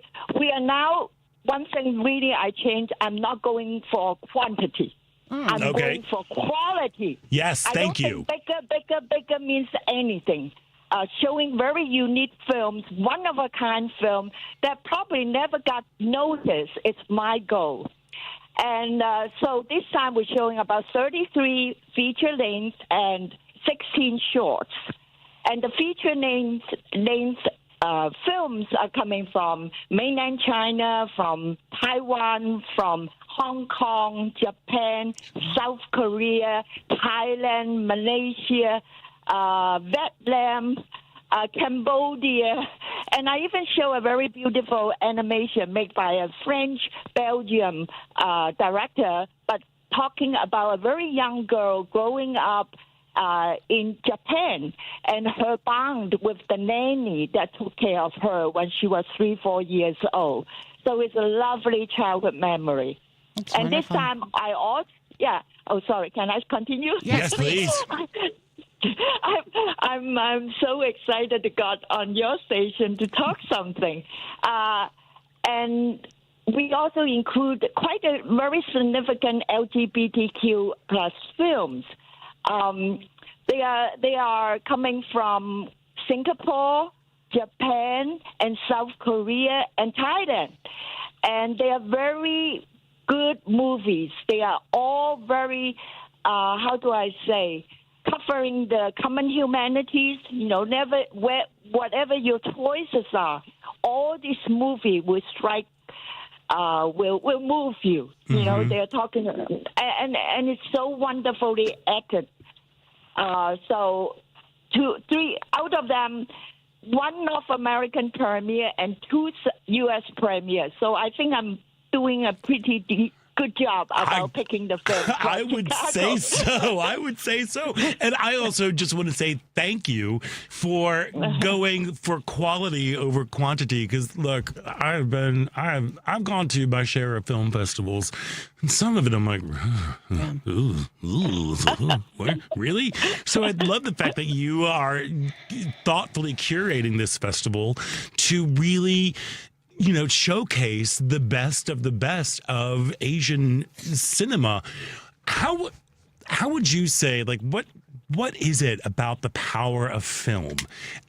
are now, one thing really I changed, I'm not going for quantity. I'm going for quality. Yes, thank you. Bigger means anything. Showing very unique films, one-of-a-kind film that probably never got noticed. It's my goal. And so this time we're showing about 33 feature lengths and 16 shorts. And the feature length films are coming from mainland China, from Taiwan, from Hong Kong, Japan, South Korea, Thailand, Malaysia, Vietnam, Cambodia, and I even show a very beautiful animation made by a French-Belgium director, but talking about a very young girl growing up in Japan and her bond with the nanny that took care of her when she was 3-4 years old. So it's a lovely childhood memory. That's and wonderful. This time I also, oh, sorry, can I continue? Yes, please. I'm so excited to got on your station to talk something. And we also include quite a very significant LGBTQ plus films. They are coming from Singapore, Japan, and South Korea and Thailand. And they are very good movies. They are all very, covering the common humanities, whatever your choices are, all this movie will strike, will move you. You know, they're talking, and it's so wonderfully acted. So 3 out of them, 1 North American premiere and 2 U.S. premiere. So I think I'm doing a pretty good job about picking the film. I would say so. And I also just want to say thank you for going for quality over quantity. Because look, I've gone to my share of film festivals, and some of it I'm like, what? Really? So I love the fact that you are thoughtfully curating this festival to really, showcase the best of Asian cinema. How would you say, what is it about the power of film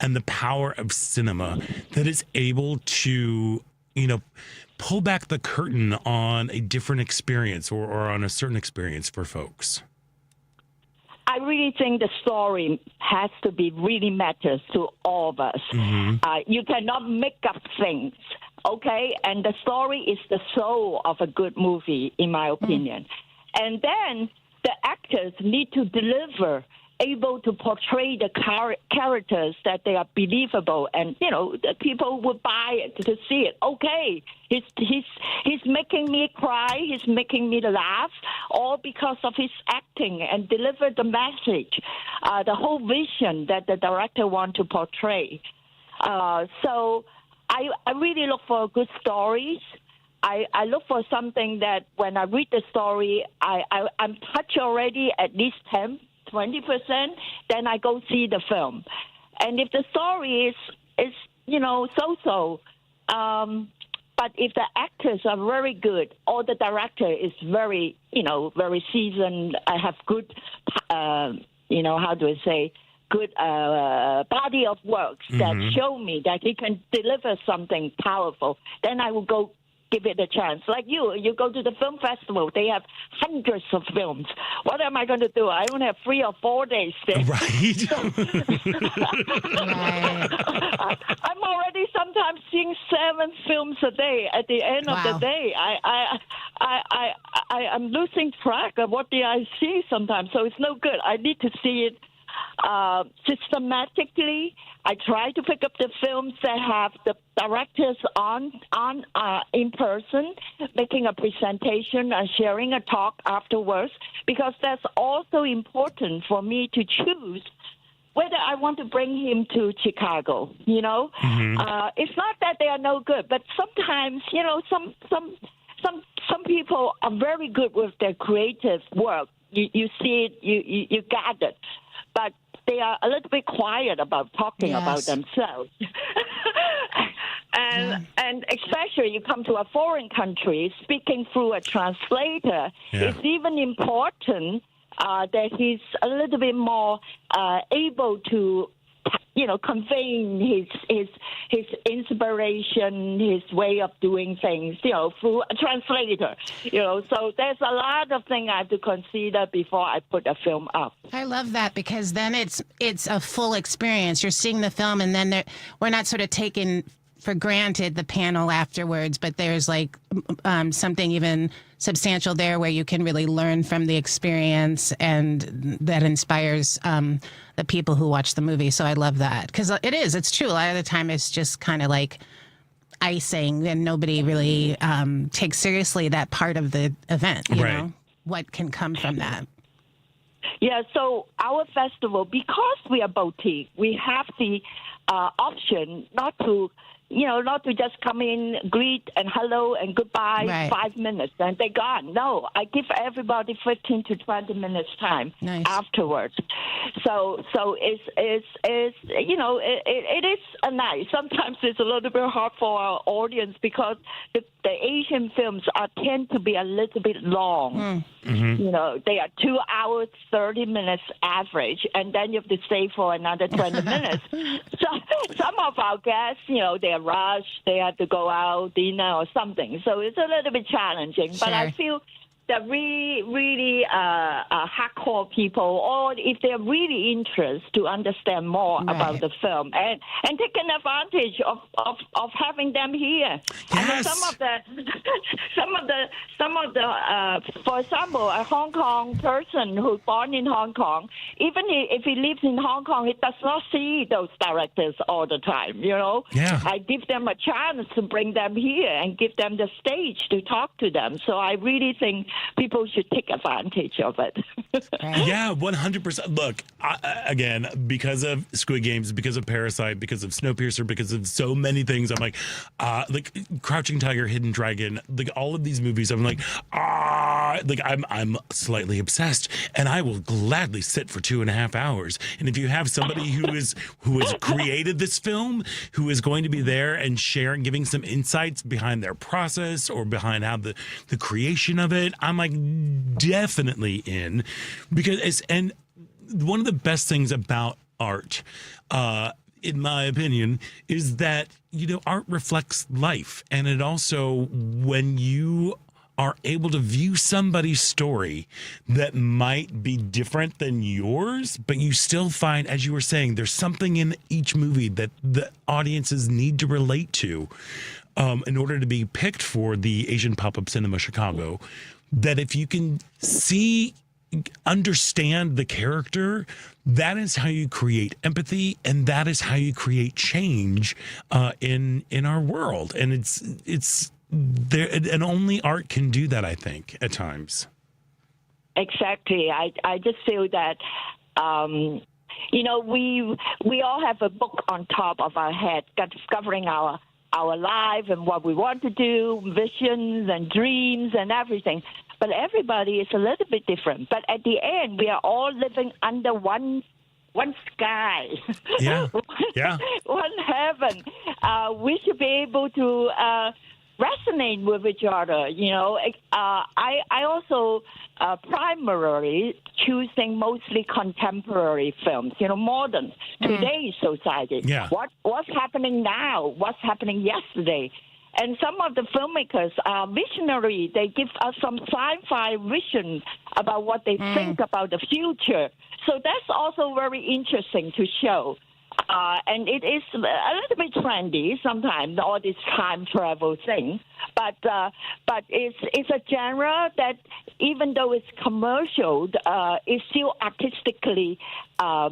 and the power of cinema that is able to, pull back the curtain on a different experience or on a certain experience for folks? I really think the story has to be really matters to all of us. You cannot make up things. Okay, and the story is the soul of a good movie, in my opinion. And then the actors need to deliver, able to portray the characters that they are believable, and the people will buy it to see it. Okay, he's making me cry, he's making me laugh, all because of his acting and deliver the message, the whole vision that the director wants to portray. So I really look for good stories. I look for something that when I read the story, I'm touched already at least 10-20%, then I go see the film. And if the story is so-so, but if the actors are very good or the director is very, very seasoned, I have good, good body of works that show me that he can deliver something powerful, then I will go give it a chance. Like you go to the film festival, they have hundreds of films. What am I going to do? I only have 3 or 4 days there. Right. I'm already sometimes seeing 7 films a day. At the end of the day, I'm losing track of what I see sometimes. So it's no good. I need to see it systematically. I try to pick up the films that have the directors on in person, making a presentation and sharing a talk afterwards, because that's also important for me to choose whether I want to bring him to Chicago. It's not that they are no good, but sometimes some people are very good with their creative work. You see it, you got it. But they are a little bit quiet about talking about themselves. And especially you come to a foreign country, speaking through a translator, it's even important that he's a little bit more able to, conveying his inspiration, his way of doing things, through a translator, So there's a lot of things I have to consider before I put a film up. I love that because then it's a full experience. You're seeing the film, and then we're not sort of taking for granted the panel afterwards, but there's like something even substantial there where you can really learn from the experience, and that inspires the people who watch the movie. So I love that because it's true. A lot of the time it's just kind of like icing, and nobody really takes seriously that part of the event. You know what can come from that. Yeah, so our festival, because we are boutique, we have the option not to just come in, greet and hello and goodbye, 5 minutes, and they're gone. No, I give everybody 15 to 20 minutes time afterwards. So it is a nice. Sometimes it's a little bit hard for our audience because the Asian films tend to be a little bit long. Mm-hmm. They are 2 hours, 30 minutes average, and then you have to stay for another 20 minutes. So some of our guests, they are rushed, they have to go out, dinner or something. So it's a little bit challenging. But I feel that really hardcore people, or if they're really interested to understand more about the film, and taking advantage of having them here. Yes. I mean, some of the for example, a Hong Kong person who's born in Hong Kong, even if he lives in Hong Kong, he does not see those directors all the time. Yeah. I give them a chance to bring them here and give them the stage to talk to them. So I really think people should take advantage of it. Yeah, 100%. Look, again, because of Squid Games, because of Parasite, because of Snowpiercer, because of so many things, I'm like Crouching Tiger, Hidden Dragon, like all of these movies, I'm like I'm slightly obsessed, and I will gladly sit for 2.5 hours. And if you have somebody who has created this film, who is going to be there and sharing, giving some insights behind their process or behind how the creation of it, I'm like definitely in, because and one of the best things about art, in my opinion, is that art reflects life, and it also, when you are able to view somebody's story that might be different than yours, but you still find, as you were saying, there's something in each movie that the audiences need to relate to in order to be picked for the Asian Pop-Up Cinema Chicago, that if you can understand the character, that is how you create empathy, and that is how you create change in our world. And it's there, and only art can do that, I think, at times. Exactly. I just feel that we all have a book on top of our head, discovering our life and what we want to do, visions and dreams and everything. But everybody is a little bit different. But at the end, we are all living under one sky. Yeah. Yeah. One heaven. We should be able to resonate with each other. I also primarily choosing mostly contemporary films, modern, today's society. Yeah. What's happening now? What's happening yesterday? And some of the filmmakers are visionary. They give us some sci-fi vision about what they think about the future. So that's also very interesting to show. And it is a little bit trendy sometimes, all this time travel thing. But it's a genre that, even though it's commercial, is still artistically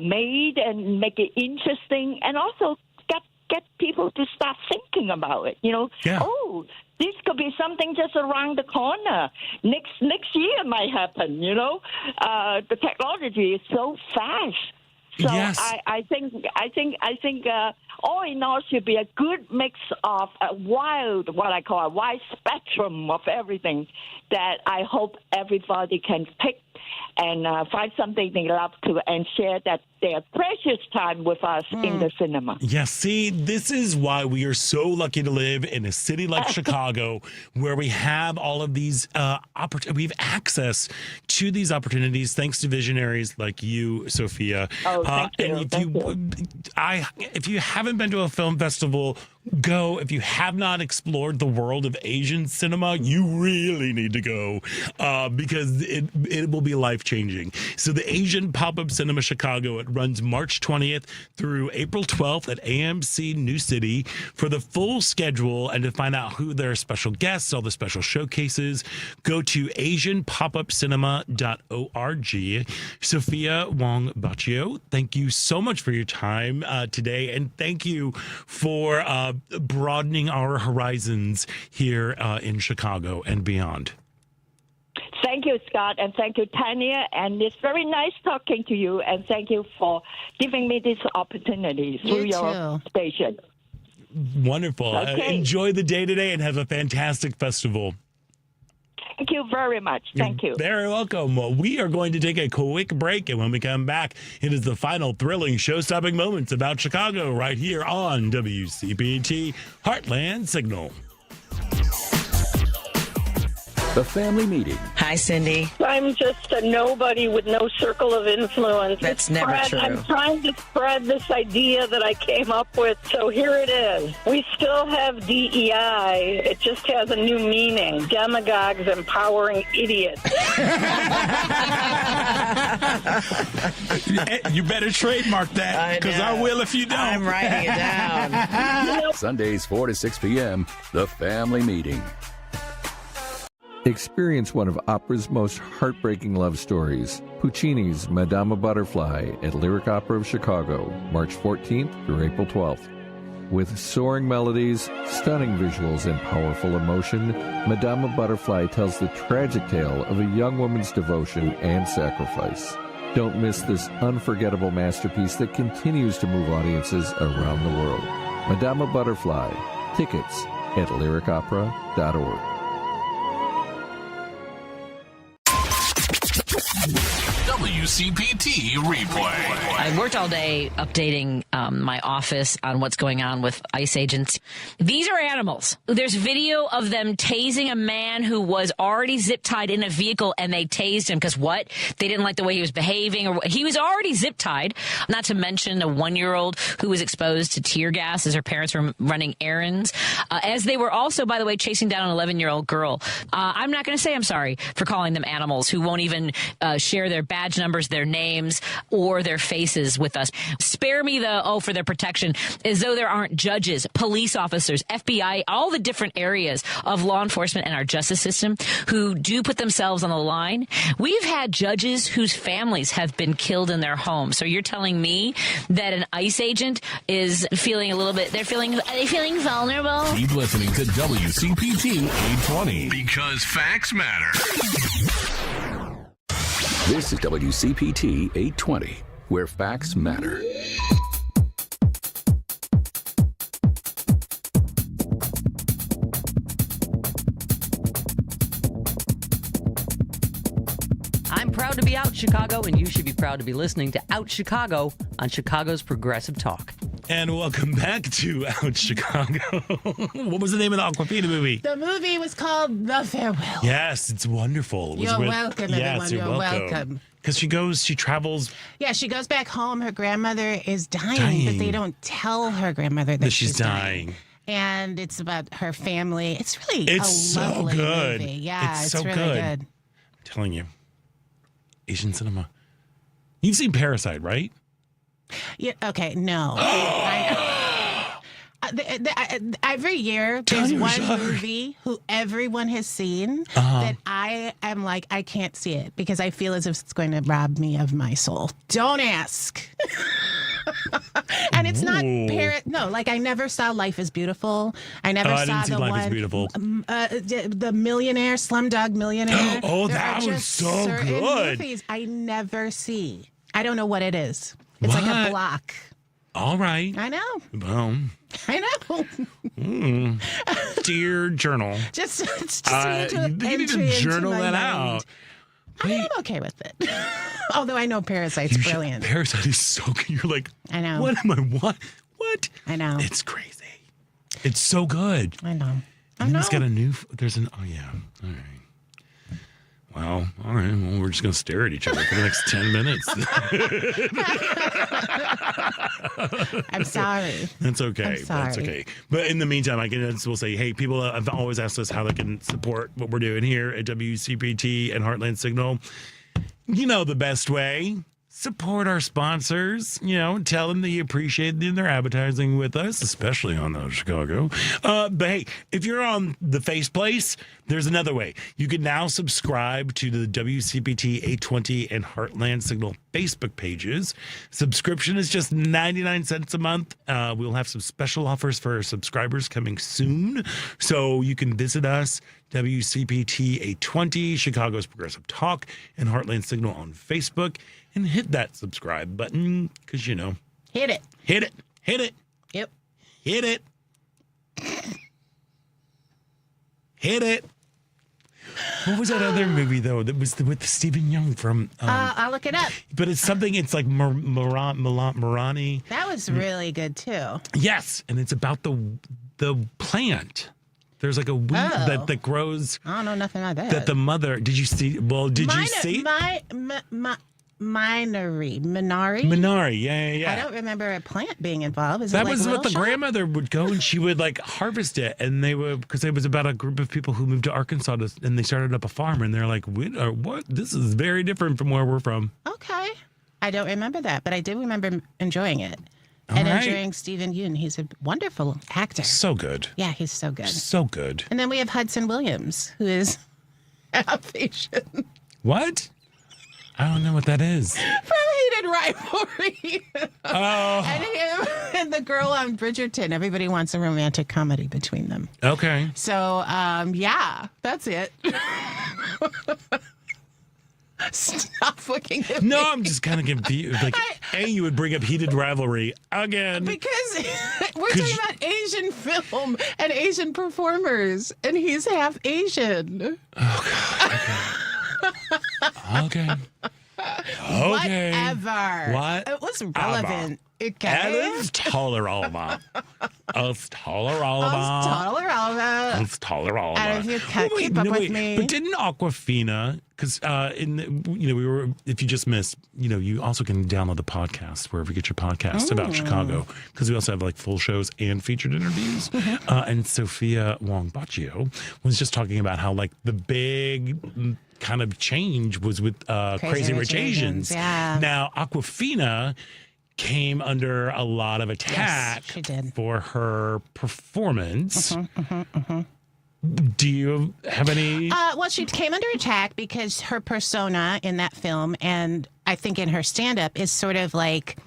made and make it interesting, and also get people to start thinking about it. Oh, this could be something just around the corner. Next year might happen. The technology is so fast. So yes. I think all in all, should be a good mix of what I call a wide spectrum of everything that I hope everybody can pick and find something they love to and share that their precious time with us in the cinema. Yeah, see, this is why we are so lucky to live in a city like Chicago, where we have all of these we have access to these opportunities thanks to visionaries like you, Sophia. Oh, thank you. And if you haven't been to a film festival, go. If you have not explored the world of Asian cinema, you really need to go because it will be life-changing. So the Asian Pop-Up Cinema Chicago, it runs March 20th through April 12th at AMC New City. For the full schedule and to find out who their special guests, all the special showcases, go to asianpopupcinema.org. Sophia Wong Boccio, thank you so much for your time today, and thank you for broadening our horizons here in Chicago and beyond. Thank you, Scott, and thank you, Tania. And it's very nice talking to you, and thank you for giving me this opportunity through your station. Wonderful. Okay. Enjoy the day today and have a fantastic festival. Thank you very much. Thank you. Very welcome. Well, we are going to take a quick break, and when we come back, it is the final thrilling show-stopping moments about Chicago right here on WCPT Heartland Signal. The family meeting. Hi, Cindy. I'm just a nobody with no circle of influence. That's never true. I'm trying to spread this idea that I came up with, so here it is. We still have DEI. It just has a new meaning. Demagogues empowering idiots. You better trademark that, because I will if you don't. I'm writing it down. Sundays 4 to 6 p.m., The Family Meeting. Experience one of opera's most heartbreaking love stories, Puccini's Madama Butterfly at Lyric Opera of Chicago, March 14th through April 12th. With soaring melodies, stunning visuals, and powerful emotion, Madama Butterfly tells the tragic tale of a young woman's devotion and sacrifice. Don't miss this unforgettable masterpiece that continues to move audiences around the world. Madama Butterfly. Tickets at lyricopera.org. WCPT replay. I worked all day updating my office on what's going on with ICE agents. These are animals. There's video of them tasing a man who was already zip-tied in a vehicle, and they tased him because what? They didn't like the way he was behaving, or he was already zip-tied. Not to mention a 1-year-old who was exposed to tear gas as her parents were running errands. As they were also, by the way, chasing down an 11-year-old girl. I'm not going to say I'm sorry for calling them animals who won't even share their badge numbers, their names, or their faces with us. Spare me for their protection, as though there aren't judges, police officers, FBI, all the different areas of law enforcement and our justice system who do put themselves on the line. We've had judges whose families have been killed in their homes. So you're telling me that an ICE agent is feeling a little bit, are they feeling vulnerable? Keep listening to WCPT 820 because facts matter. This is WCPT 820, where facts matter. I'm proud to be out Chicago, and you should be proud to be listening to Out Chicago on Chicago's Progressive Talk. And welcome back to Out Chicago. What was the name of the Awkwafina movie? The movie was called The Farewell. Yes, it's wonderful. You're welcome, everyone. You're welcome. Because she travels. Yeah, she goes back home. Her grandmother is dying. But they don't tell her grandmother that she's dying. And it's about her family. It's really a lovely movie. Yeah, it's really good. I'm telling you. Asian cinema. You've seen Parasite, right? Yeah. Okay. No. Every year, there's one movie who everyone has seen that I am like, I can't see it because I feel as if it's going to rob me of my soul. Don't ask. And it's not like I never saw Life is Beautiful. I never saw the Life one. is Beautiful. The Millionaire, Slumdog Millionaire. That was so good. Movies I never see. I don't know what it is. It's like a block. All right. I know. Well, I know. Dear journal. Just see you need to journal that out. I mean, I'm okay with it. Although I know Parasite's brilliant. Parasite is so good. You're like, I know. What am I? What? I know. It's crazy. It's so good. I know. And it's got a new. There's an. Oh yeah. All right. Well, all right. Well, we're just gonna stare at each other for the next 10 minutes. I'm sorry. That's okay. I'm sorry. That's okay. But in the meantime, we'll say, hey, people have always asked us how they can support what we're doing here at WCPT and Heartland Signal. You know the best way. Support our sponsors, tell them that you appreciate their advertising with us, especially on Chicago. But hey, if you're on the Face Place, there's another way. You can now subscribe to the WCPT 820 and Heartland Signal Facebook pages. Subscription is just 99 cents a month. We'll have some special offers for our subscribers coming soon. So you can visit us, WCPT 820, Chicago's Progressive Talk, and Heartland Signal on Facebook. And hit that subscribe button because, Hit it. Hit it. Hit it. Yep. Hit it. Hit it. What was that other movie, though, that was with Stephen Young from... I'll look it up. But it's something, it's like Morani. That was really good, too. Yes, and it's about the plant. There's like a weed that grows... I don't know nothing about that. That the mother... Did you see... Well, did you see... Minari, yeah. I don't remember a plant being involved. That was what the grandmother would go and she would like harvest it, and they would, because it was about a group of people who moved to Arkansas and they started up a farm, and they're like, what? This is very different from where we're from. Okay, I don't remember that, but I did remember enjoying it enjoying Stephen Yeun. He's a wonderful actor. So good. Yeah, he's so good. So good. And then we have Hudson Williams, who is half Asian. What? I don't know what that is. From Heated Rivalry. Oh. And him and the girl on Bridgerton. Everybody wants a romantic comedy between them. Okay. So, yeah, that's it. Stop looking at me. No, I'm just kind of confused. Like, you would bring up Heated Rivalry again. Because we're talking about Asian film and Asian performers, and he's half Asian. Oh, God. Okay. Whatever. What? It was relevant. That is tolerable. It's tolerable. It's tolerable. And if you can't keep up with me. But didn't Aquafina, because we were, if you just missed, you also can download the podcast wherever you get your podcasts about Chicago, because we also have like full shows and featured interviews. And Sophia Wong Boccio was just talking about how like the big kind of change was with Crazy Rich Asians. Yeah. Now, Aquafina came under a lot of attack for her performance. Do you have any? Well, she came under attack because her persona in that film, and I think in her stand-up, is sort of like...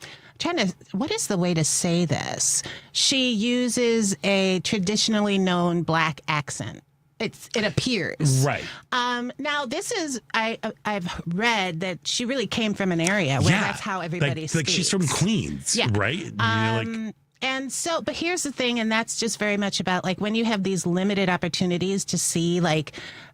what is the way to say this? She uses a traditionally known black accent. It appears. Right. Now, this is, I've read that she really came from an area where that's how everybody speaks. Like she's from Queens, right? And so, but here's the thing, and that's just very much about like when you have these limited opportunities to see like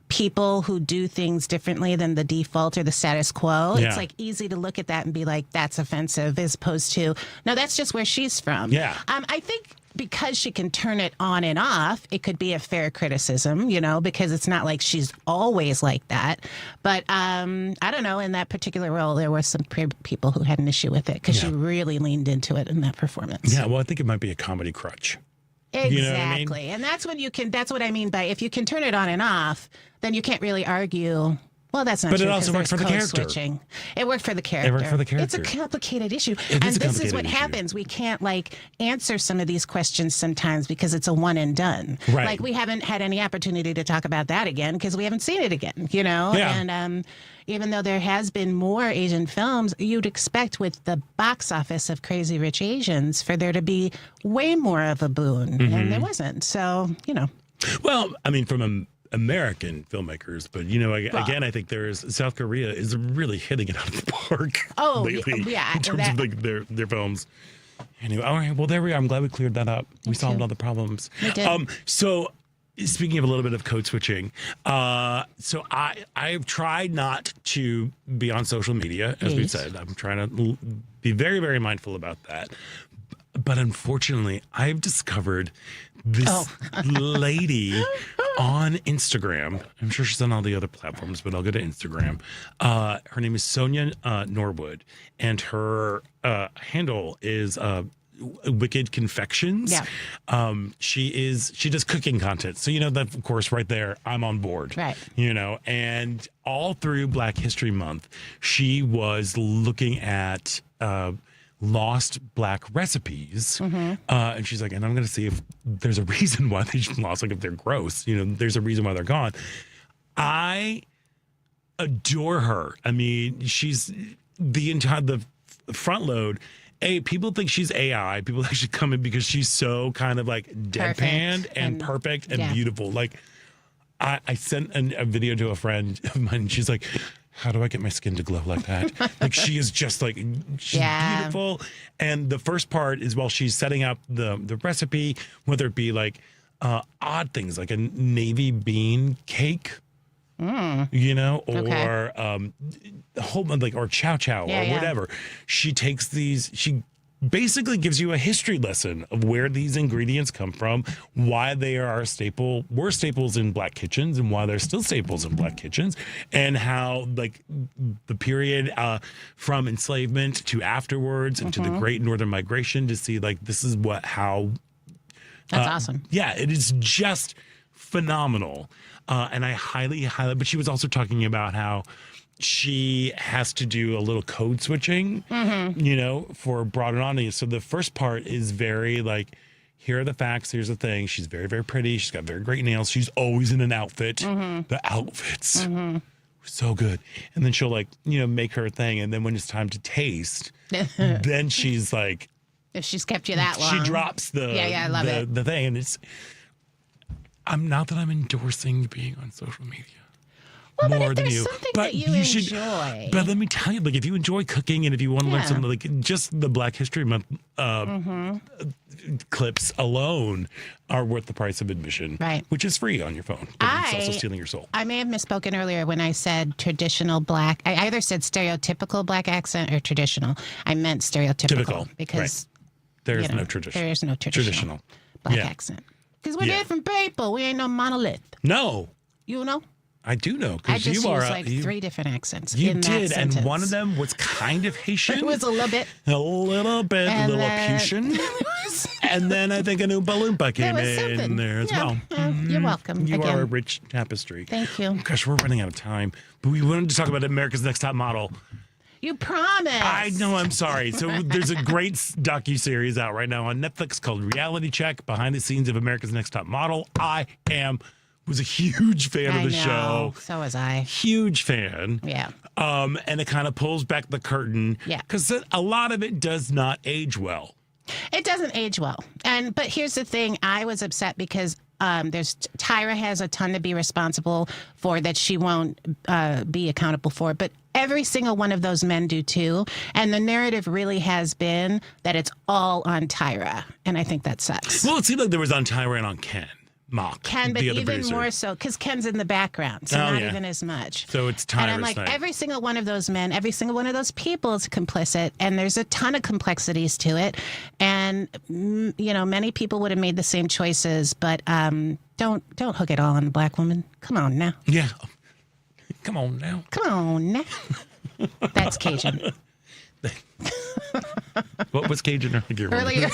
people who do things differently than the default or the status quo, it's like easy to look at that and be like, that's offensive, as opposed to, no, that's just where she's from. Yeah. I think because she can turn it on and off, it could be a fair criticism, because it's not like she's always like that. But I don't know, in that particular role, there were some people who had an issue with it because she really leaned into it in that performance. Yeah, well, I think it might be a comedy crutch. Exactly. You know what I mean? And that's when that's what I mean by if you can turn it on and off, then you can't really argue. Well, that's not but true. But it also worked for the character. Switching. It worked for the character. It worked for the character. It's a complicated issue. And this is what happens. We can't answer some of these questions sometimes because it's a one and done. Right. Like we haven't had any opportunity to talk about that again because we haven't seen it again, Yeah. And even though there has been more Asian films, you'd expect with the box office of Crazy Rich Asians for there to be way more of a boon. And there wasn't. So, Well, I mean, from American filmmakers, but again, I think South Korea is really hitting it out of the park lately in terms of their films. Anyway, all right. Well, there we are. I'm glad we cleared that up. We solved all the problems. We did. So, speaking of a little bit of code switching, so I've tried not to be on social media, as we said. I'm trying to be very, very mindful about that. But unfortunately, I've discovered this lady on Instagram. I'm sure she's on all the other platforms, but I'll go to Instagram. Her name is Sonia Norwood, and her handle is Wicked Confections. Yeah. She does cooking content. So, that, of course, right there, I'm on board. Right. And all through Black History Month, she was looking at lost Black recipes. And she's like, and I'm going to see if there's a reason why they lost, like if they're gross, there's a reason why they're gone. I adore her. I mean, she's the front load. People think she's AI. People actually come in because she's so kind of like deadpan and perfect and beautiful. Like I sent a video to a friend of mine, and she's like, how do I get my skin to glow like that? Like, she is just like, she's beautiful. And the first part is while she's setting up the recipe, whether it be like odd things like a navy bean cake, or a whole like, or chow chow or whatever. She takes these, she basically gives you a history lesson of where these ingredients come from, why they were staples in Black kitchens, and why they're still staples in Black kitchens, and how like the period from enslavement to afterwards and to the Great Northern Migration to see like this is how. That's awesome. Yeah, it is just phenomenal, and I highly. But she was also talking about how she has to do a little code switching, for a broader audience. So the first part is very like, here are the facts. Here's the thing. She's very, very pretty. She's got very great nails. She's always in an outfit. The outfits, so good. And then she'll like, make her thing. And then when it's time to taste, then she's like, if she's kept you that long, she drops I love it. The thing. And I'm not that I'm endorsing being on social media. Well, more but if than there's you. something But that you should, enjoy. But let me tell you, like, if you enjoy cooking and if you want to learn something, like, just the Black History Month clips alone are worth the price of admission, right? Which is free on your phone. But it's also stealing your soul. I may have misspoken earlier when I said traditional Black. I either said stereotypical Black accent or traditional. I meant stereotypical. Typical, because there's no tradition. There is no traditional Black accent. Because we're different people. We ain't no monolith. No. You know? I do know, I because just you are used like 3 different accents. You in did, that and sentence. one of them was kind of Haitian. It was a little bit. A little bit, a little Putian. And then I think a Oompa Loompa came in there as well. You're welcome. You again. are a rich tapestry. Thank you. Gosh, we're running out of time. But we wanted to talk about America's Next Top Model. You promised. I know, I'm sorry. So there's a great docuseries out right now on Netflix called Reality Check, Behind the Scenes of America's Next Top Model. Was a huge fan of the show. So was I. Huge fan. Yeah. And it kind of pulls back the curtain. Yeah. Because a lot of it does not age well. It doesn't age well. But here's the thing. I was upset because Tyra has a ton to be responsible for that she won't be accountable for. But every single one of those men do too. And the narrative really has been that it's all on Tyra. And I think that sucks. Well, it seemed like there was on Tyra and on Ken. Mock. Ken, but the other even producer. more so, because Ken's in the background, so not even as much. So it's Tyra's And I'm like, thing. every single one of those men, every single one of those people is complicit, and there's a ton of complexities to it. And, many people would have made the same choices, but don't hook it all on the Black woman. Come on now. Yeah. Come on now. Come on now. That's Cajun. What was Cajun earlier?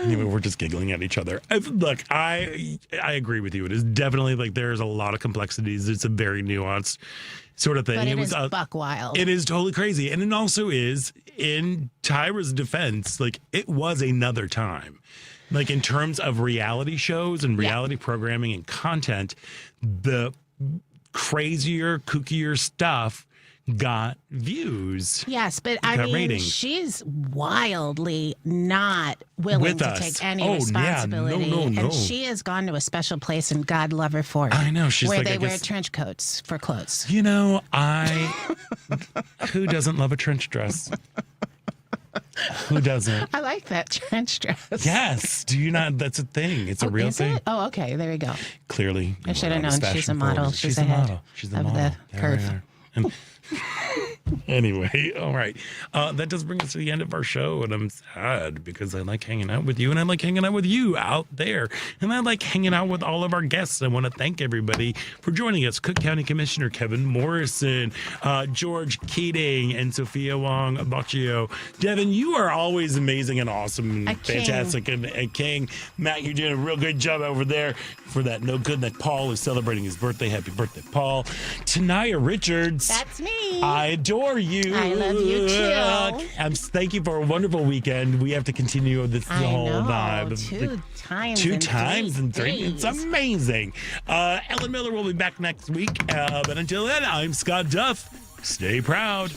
Anyway, we're just giggling at each other. Look, I agree with you. It is definitely like there's a lot of complexities. It's a very nuanced sort of thing. But it was is buck wild. It is totally crazy. And it also is, in Tyra's defense, like it was another time. Like in terms of reality shows and reality programming and content, the crazier, kookier stuff got views. Yes, but I mean, ratings. she's wildly not willing With to us. take any Oh, yeah. responsibility. No. And she has gone to a special place, and God love her for it. I know. She's where like, they I wear guess- trench coats for clothes. Who doesn't love a trench dress? Who doesn't? I like that trench dress. Yes. Do you not? That's a thing. It's a real is thing. It? Oh, okay. There we go. Clearly. I should have known she's a model. She's ahead She's a of model. the curve. And anyway, all right. That does bring us to the end of our show, and I'm sad because I like hanging out with you, and I like hanging out with you out there, and I like hanging out with all of our guests. I want to thank everybody for joining us. Cook County Commissioner Kevin Morrison, George Keating, and Sophia Wong Boccio. Devin, you are always amazing and awesome and fantastic. And King, Matt, you're doing a real good job over there for that no good that Paul is celebrating his birthday. Happy birthday, Paul. Tania Richards. That's me. I adore you. I love you too. Thank you for a wonderful weekend. We have to continue this the whole vibe. Two times in three. It's amazing. Ellen Miller will be back next week. But until then, I'm Scott Duff. Stay proud.